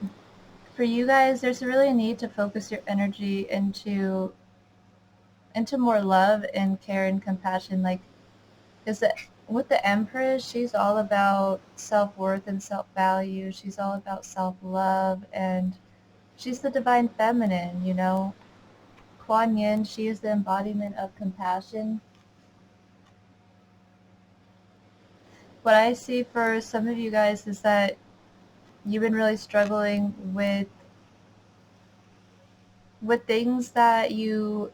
for you guys, there's really a need to focus your energy into more love and care and compassion. Like, because with the Empress, she's all about self-worth and self-value. She's all about self-love, and she's the divine feminine, you know. Kuan Yin, she is the embodiment of compassion. What I see for some of you guys is that you've been really struggling with things that you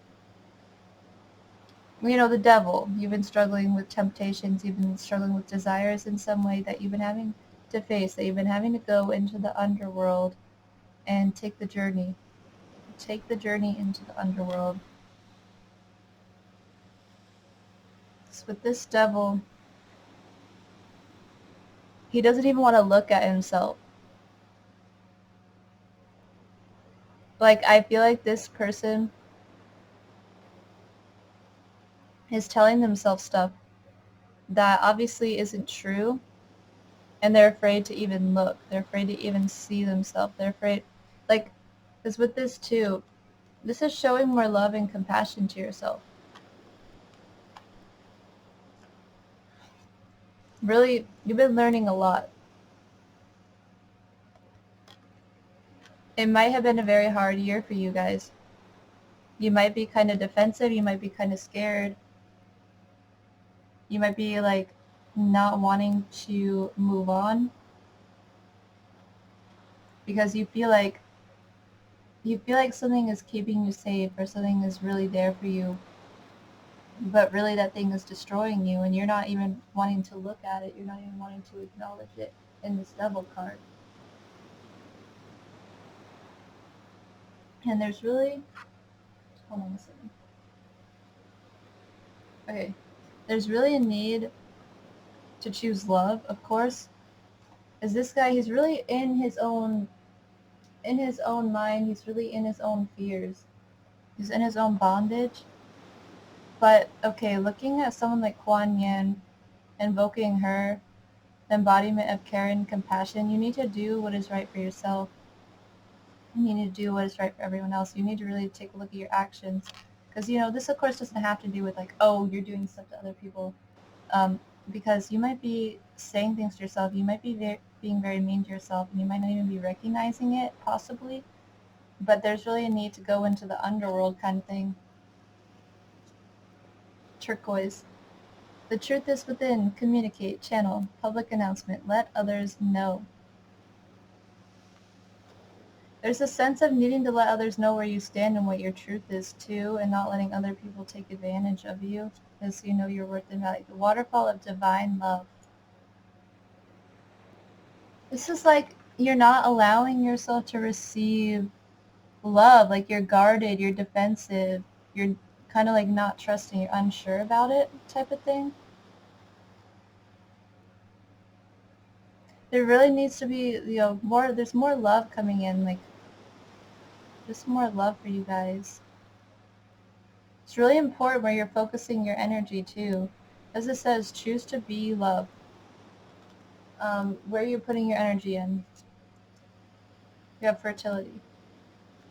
know, the devil. You've been struggling with temptations. You've been struggling with desires in some way that you've been having to face, that you've been having to go into the underworld and take the journey. Take the journey into the underworld. So with this devil, he doesn't even want to look at himself. Like, I feel like this person is telling themselves stuff that obviously isn't true, and they're afraid to even look. They're afraid to even see themselves. They're afraid, like, because with this too, this is showing more love and compassion to yourself. Really, you've been learning a lot. It might have been a very hard year for you guys. You might be kind of defensive. You might be kind of scared. You might be like not wanting to move on because you feel like something is keeping you safe or something is really there for you, but really that thing is destroying you, and you're not even wanting to look at it. You're not even wanting to acknowledge it in this devil card. And there's really, hold on a second. Okay, there's really a need to choose love, of course. Is this guy? He's really in his own mind. He's really in his own fears. He's in his own bondage. But okay, looking at someone like Kuan Yin, invoking her, the embodiment of care and compassion, you need to do what is right for yourself. You need to do what is right for everyone else. You need to really take a look at your actions. Because, you know, this of course doesn't have to do with like, oh, you're doing stuff to other people. Because you might be saying things to yourself. You might be being very mean to yourself, and you might not even be recognizing it, possibly. But there's really a need to go into the underworld kind of thing. Turquoise. The truth is within. Communicate. Channel. Public announcement. Let others know. There's a sense of needing to let others know where you stand and what your truth is too, and not letting other people take advantage of you, because you know your worth and value. The waterfall of divine love. This is like you're not allowing yourself to receive love. Like you're guarded, you're defensive, you're kind of like not trusting, you're unsure about it type of thing. There really needs to be, you know, more, there's more love coming in, like just more love for you guys. It's really important where you're focusing your energy too. As it says, choose to be love. Where you're putting your energy in. You have fertility.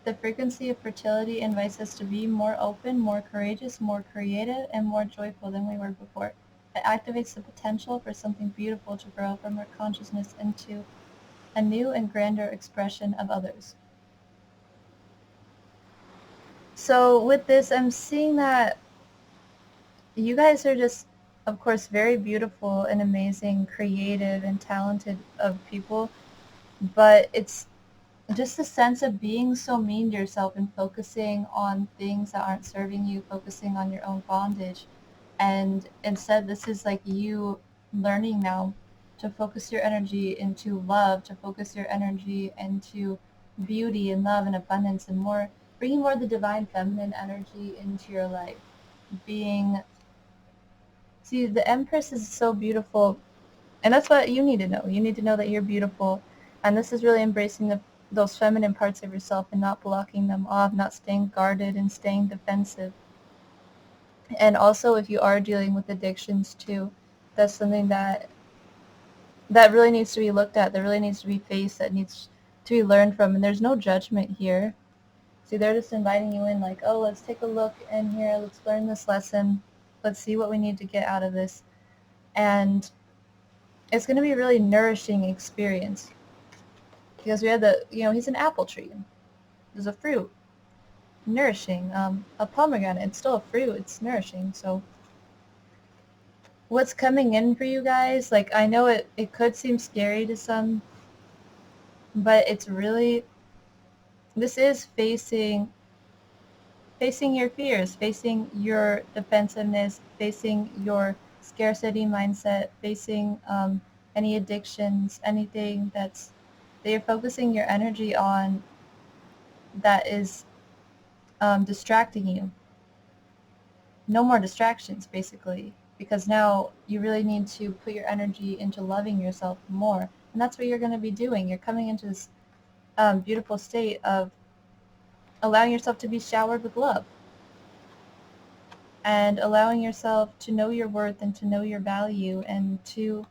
The frequency of fertility invites us to be more open, more courageous, more creative, and more joyful than we were before. It activates the potential for something beautiful to grow from our consciousness into a new and grander expression of others. So with this, I'm seeing that you guys are just, of course, very beautiful and amazing, creative and talented of people, but it's just a sense of being so mean to yourself and focusing on things that aren't serving you, focusing on your own bondage. And instead, this is like you learning now to focus your energy into love, to focus your energy into beauty and love and abundance and more, bringing more of the divine feminine energy into your life. Being, see, the Empress is so beautiful, and that's what you need to know. You need to know that you're beautiful, and this is really embracing those feminine parts of yourself and not blocking them off, not staying guarded and staying defensive. And also, if you are dealing with addictions too, that's something that really needs to be looked at, that really needs to be faced, that needs to be learned from. And there's no judgment here. See, they're just inviting you in like, oh, let's take a look in here, let's learn this lesson, let's see what we need to get out of this. And it's going to be a really nourishing experience because we have the, he's an apple tree. There's a fruit, nourishing. A pomegranate, it's still a fruit, it's nourishing. So what's coming in for you guys, like, I know it could seem scary to some, but it's really, this is facing your fears, facing your defensiveness, facing your scarcity mindset, facing any addictions, anything that you're focusing your energy on that is distracting you. No more distractions, basically, because now you really need to put your energy into loving yourself more. And that's what you're going to be doing. You're coming into this beautiful state of allowing yourself to be showered with love and allowing yourself to know your worth and to know your value and to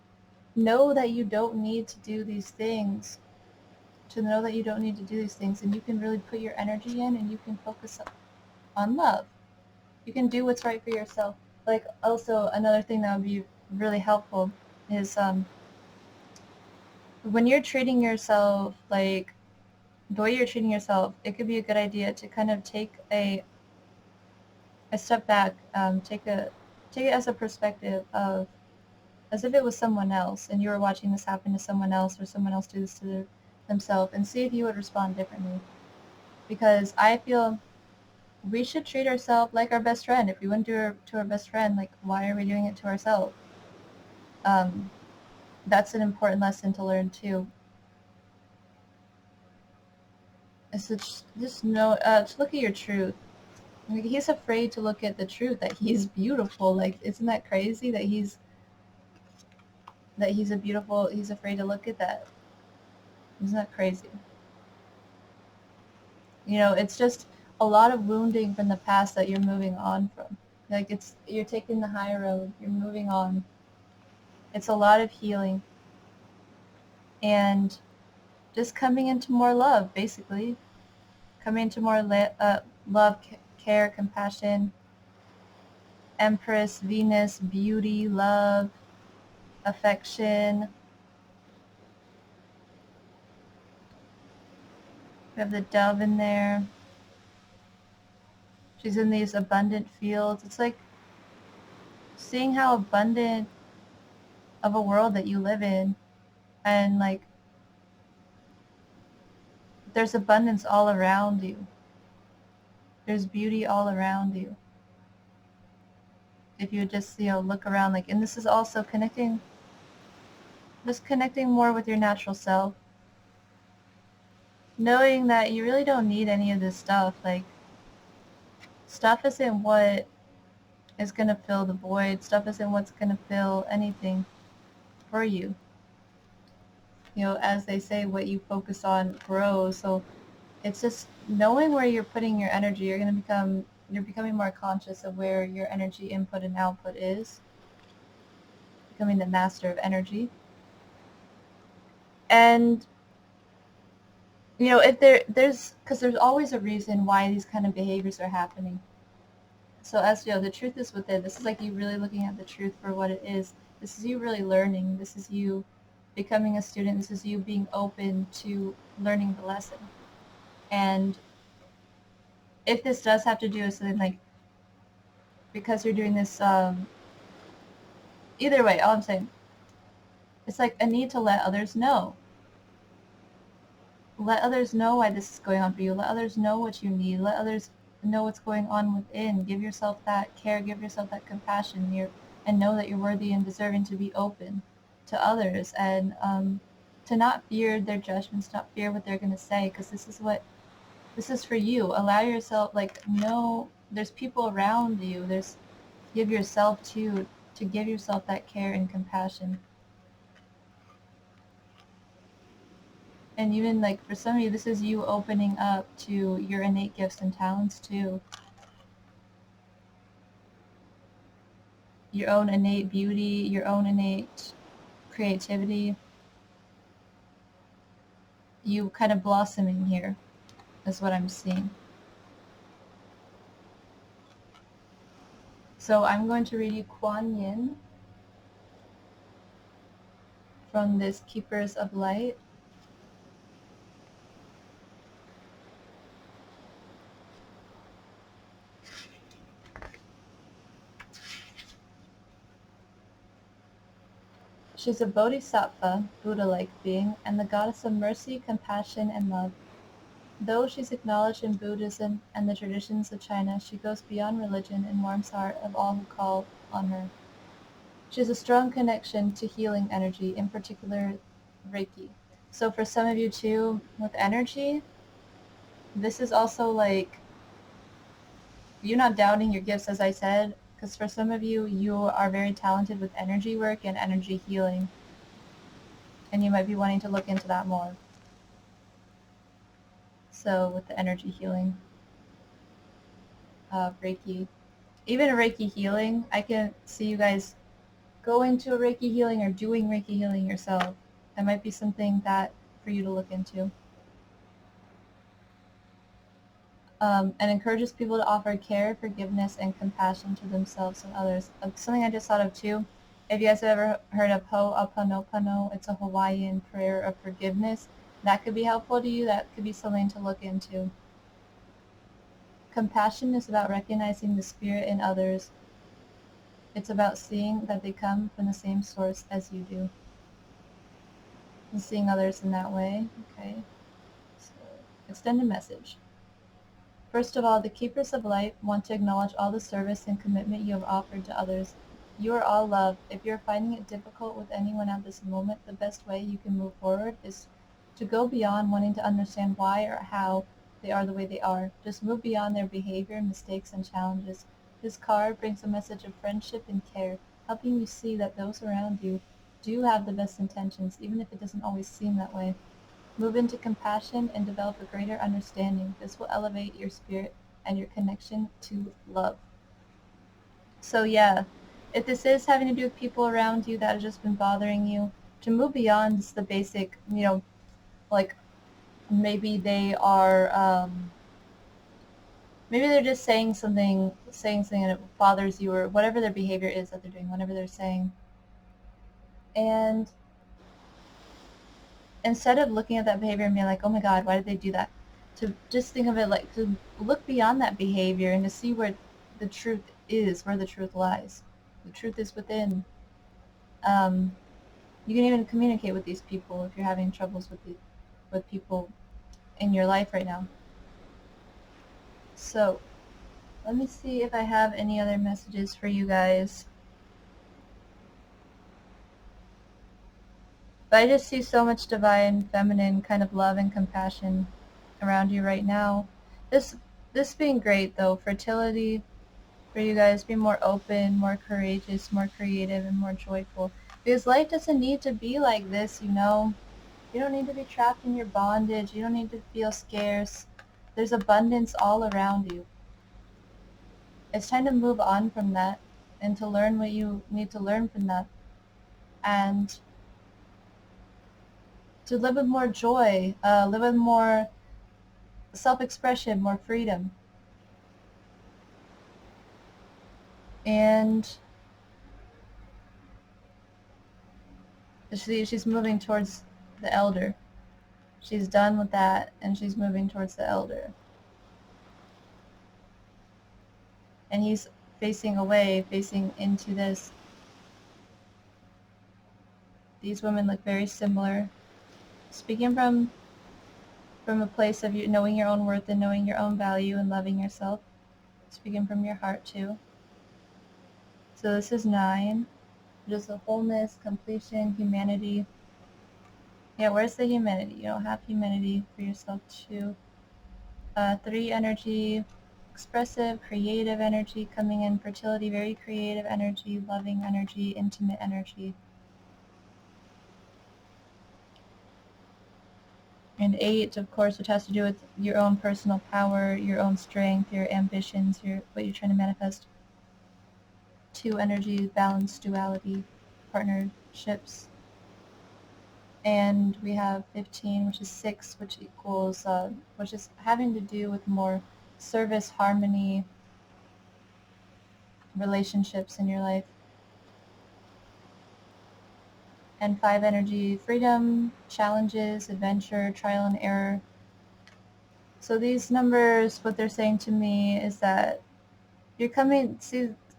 know that you don't need to do these things, and you can really put your energy in and you can focus on love. You can do what's right for yourself. Like, also, another thing that would be really helpful is when you're treating yourself, like, the way you're treating yourself, it could be a good idea to kind of take a step back, take it as a perspective of, as if it was someone else and you were watching this happen to someone else or someone else do this to themselves, and see if you would respond differently. Because I feel we should treat ourselves like our best friend. If we wouldn't do it to our best friend, like, why are we doing it to ourselves? That's an important lesson to learn too. Is to just know, to look at your truth. Like, he's afraid to look at the truth that he's beautiful. Like, isn't that crazy that he's afraid to look at that? Isn't that crazy? It's just a lot of wounding from the past that you're moving on from. Like, you're taking the high road, you're moving on. It's a lot of healing and just coming into more love, basically. Coming into more love, care, compassion, Empress, Venus, beauty, love, affection. We have the dove in there. She's in these abundant fields. It's like seeing how abundant of a world that you live in, and like there's abundance all around you. There's beauty all around you. If you just, look around, like, and this is also connecting more with your natural self. Knowing that you really don't need any of this stuff. Like, stuff isn't what is going to fill the void. Stuff isn't what's going to fill anything for you. As they say, what you focus on grows. So it's just knowing where you're putting your energy. You're becoming more conscious of where your energy input and output is. Becoming the master of energy. And if there's always a reason why these kind of behaviors are happening. So as the truth is within. This is like you really looking at the truth for what it is. This is you really learning. This is you becoming a student. This is you being open to learning the lesson. And if this does have to do with something, like, because you're doing this, either way, all I'm saying, it's like a need to let others know. Let others know why this is going on for you. Let others know what you need. Let others know what's going on within. Give yourself that care. Give yourself that compassion. And know that you're worthy and deserving to be open to others, and to not fear their judgments, not fear what they're going to say, because this is for you. Allow yourself, like, know there's people around you. Give yourself to give yourself that care and compassion. And even, like, for some of you, this is you opening up to your innate gifts and talents too. Your own innate beauty, your own innate creativity. You kind of blossoming here is what I'm seeing. So I'm going to read you Kuan Yin. from this Keepers of Light. She's a bodhisattva, Buddha-like being, and the goddess of mercy, compassion, and love. Though she's acknowledged in Buddhism and the traditions of China, she goes beyond religion and warms the heart of all who call on her. She has a strong connection to healing energy, in particular Reiki. So for some of you too, with energy, this is also like you not doubting your gifts, as I said, because for some of you, you are very talented with energy work and energy healing, and you might be wanting to look into that more. So with the energy healing, Reiki, even Reiki healing, I can see you guys going to a Reiki healing or doing Reiki healing yourself. That might be something that for you to look into. And encourages people to offer care, forgiveness, and compassion to themselves and others. Something I just thought of too, if you guys have ever heard of Ho'oponopono, it's a Hawaiian prayer of forgiveness. That could be helpful to you. That could be something to look into. Compassion is about recognizing the spirit in others. It's about seeing that they come from the same source as you do. And seeing others in that way. Okay. So, extend a message. First of all, the Keepers of Light want to acknowledge all the service and commitment you have offered to others. You are all love. If you're finding it difficult with anyone at this moment, the best way you can move forward is to go beyond wanting to understand why or how they are the way they are. Just move beyond their behavior, mistakes, and challenges. This card brings a message of friendship and care, helping you see that those around you do have the best intentions, even if it doesn't always seem that way. Move into compassion and develop a greater understanding. This will elevate your spirit and your connection to love. So yeah, if this is having to do with people around you that have just been bothering you, to move beyond just the basic, like maybe they are, maybe they're just saying something and it bothers you, or whatever their behavior is that they're doing, whatever they're saying. And instead of looking at that behavior and being like, oh my God, why did they do that? To just think of it like to look beyond that behavior and to see where the truth is, where the truth lies. The truth is within. You can even communicate with these people if you're having troubles with people in your life right now. So let me see if I have any other messages for you guys. But I just see so much divine, feminine kind of love and compassion around you right now. This being great though, fertility, for you guys, be more open, more courageous, more creative, and more joyful. Because life doesn't need to be like this, you know. You don't need to be trapped in your bondage. You don't need to feel scarce. There's abundance all around you. It's time to move on from that and to learn what you need to learn from that. And to live with more joy, live with more self-expression, more freedom. And she's moving towards the elder. She's done with that, and she's moving towards the elder. And he's facing away, facing into this. These women look very similar. Speaking from a place of you knowing your own worth and knowing your own value and loving yourself. Speaking from your heart too. So this is 9. Just a wholeness, completion, humanity. Yeah, where's the humanity? You don't have humanity for yourself too. 3 energy, expressive, creative energy coming in, fertility, very creative energy, loving energy, intimate energy. And 8, of course, which has to do with your own personal power, your own strength, your ambitions, what you're trying to manifest. 2 energy, balance, duality, partnerships. And we have 15, which is 6, which equals, which is having to do with more service, harmony, relationships in your life. And 5 energy, freedom, challenges, adventure, trial and error. So these numbers, what they're saying to me is that you're coming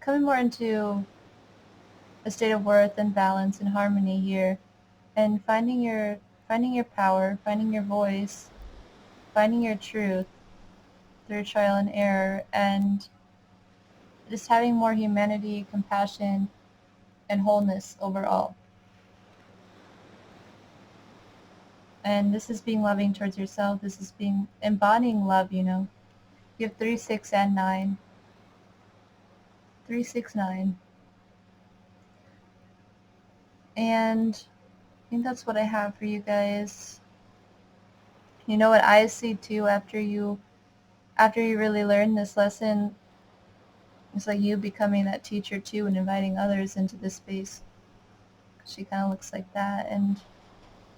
more into a state of worth and balance and harmony here, and finding your power, finding your voice, finding your truth through trial and error, and just having more humanity, compassion, and wholeness overall. And this is being loving towards yourself. This is being embodying love, you know. You have 3, 6, and 9. 3, 6, 9. And I think that's what I have for you guys. You know what I see too after you really learn this lesson, it's like you becoming that teacher too and inviting others into this space. She kind of looks like that. And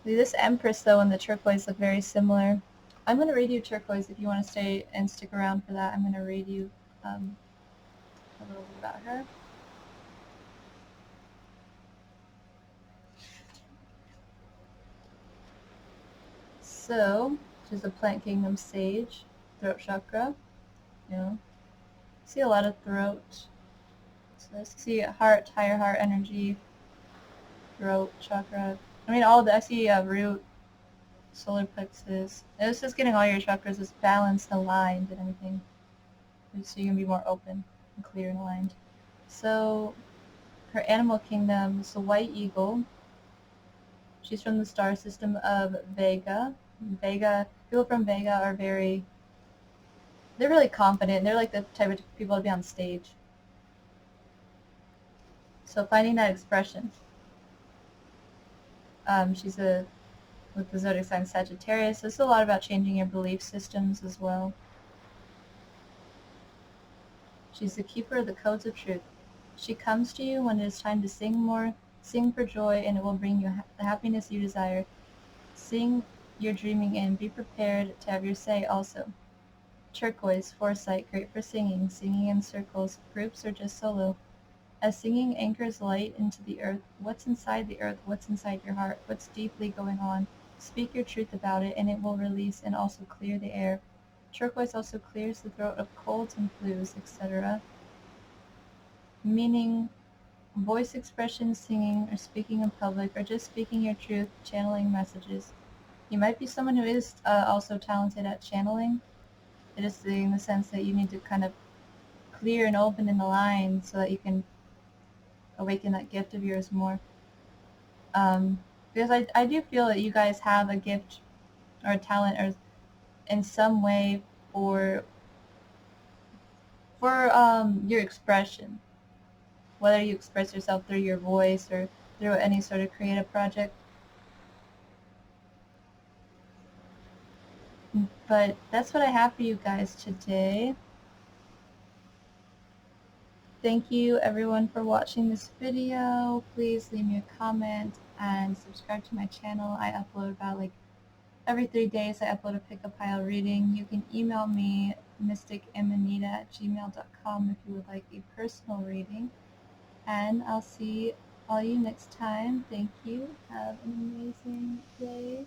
this Empress though and the turquoise look very similar. I'm going to read you turquoise if you want to stay and stick around for that. I'm going to read you a little bit about her. So, she's a plant kingdom sage, throat chakra, you know. See a lot of throat. So I see heart, higher heart energy, throat chakra. I mean, all the, I see root, solar plexus. And it's just getting all your chakras as balanced, aligned, and everything. So you can be more open and clear and aligned. So, her animal kingdom is a white eagle. She's from the star system of Vega. People from Vega are they're really confident. They're like the type of people to be on stage. So finding that expression. She's with the zodiac sign Sagittarius. This is a lot about changing your belief systems as well. She's the keeper of the codes of truth. She comes to you when it is time to sing more, sing for joy, and it will bring you the happiness you desire. Sing your dreaming in. Be prepared to have your say also. Turquoise, foresight, great for singing, singing in circles, groups, or just solo. As singing anchors light into the earth, what's inside the earth, what's inside your heart, what's deeply going on, speak your truth about it, and it will release and also clear the air. Turquoise also clears the throat of colds and flus, etc. Meaning voice expression, singing, or speaking in public, or just speaking your truth, channeling messages. You might be someone who is also talented at channeling. It is in the sense that you need to kind of clear and open in the line so that you can awaken that gift of yours more. Because I do feel that you guys have a gift or a talent or in some way for your expression, whether you express yourself through your voice or through any sort of creative project. But that's what I have for you guys today. Thank you everyone for watching this video. Please leave me a comment and subscribe to my channel. I upload about like every 3 days. I upload a pick a pile reading. You can email me mysticamanita@gmail.com if you would like a personal reading. And I'll see all you next time. Thank you. Have an amazing day.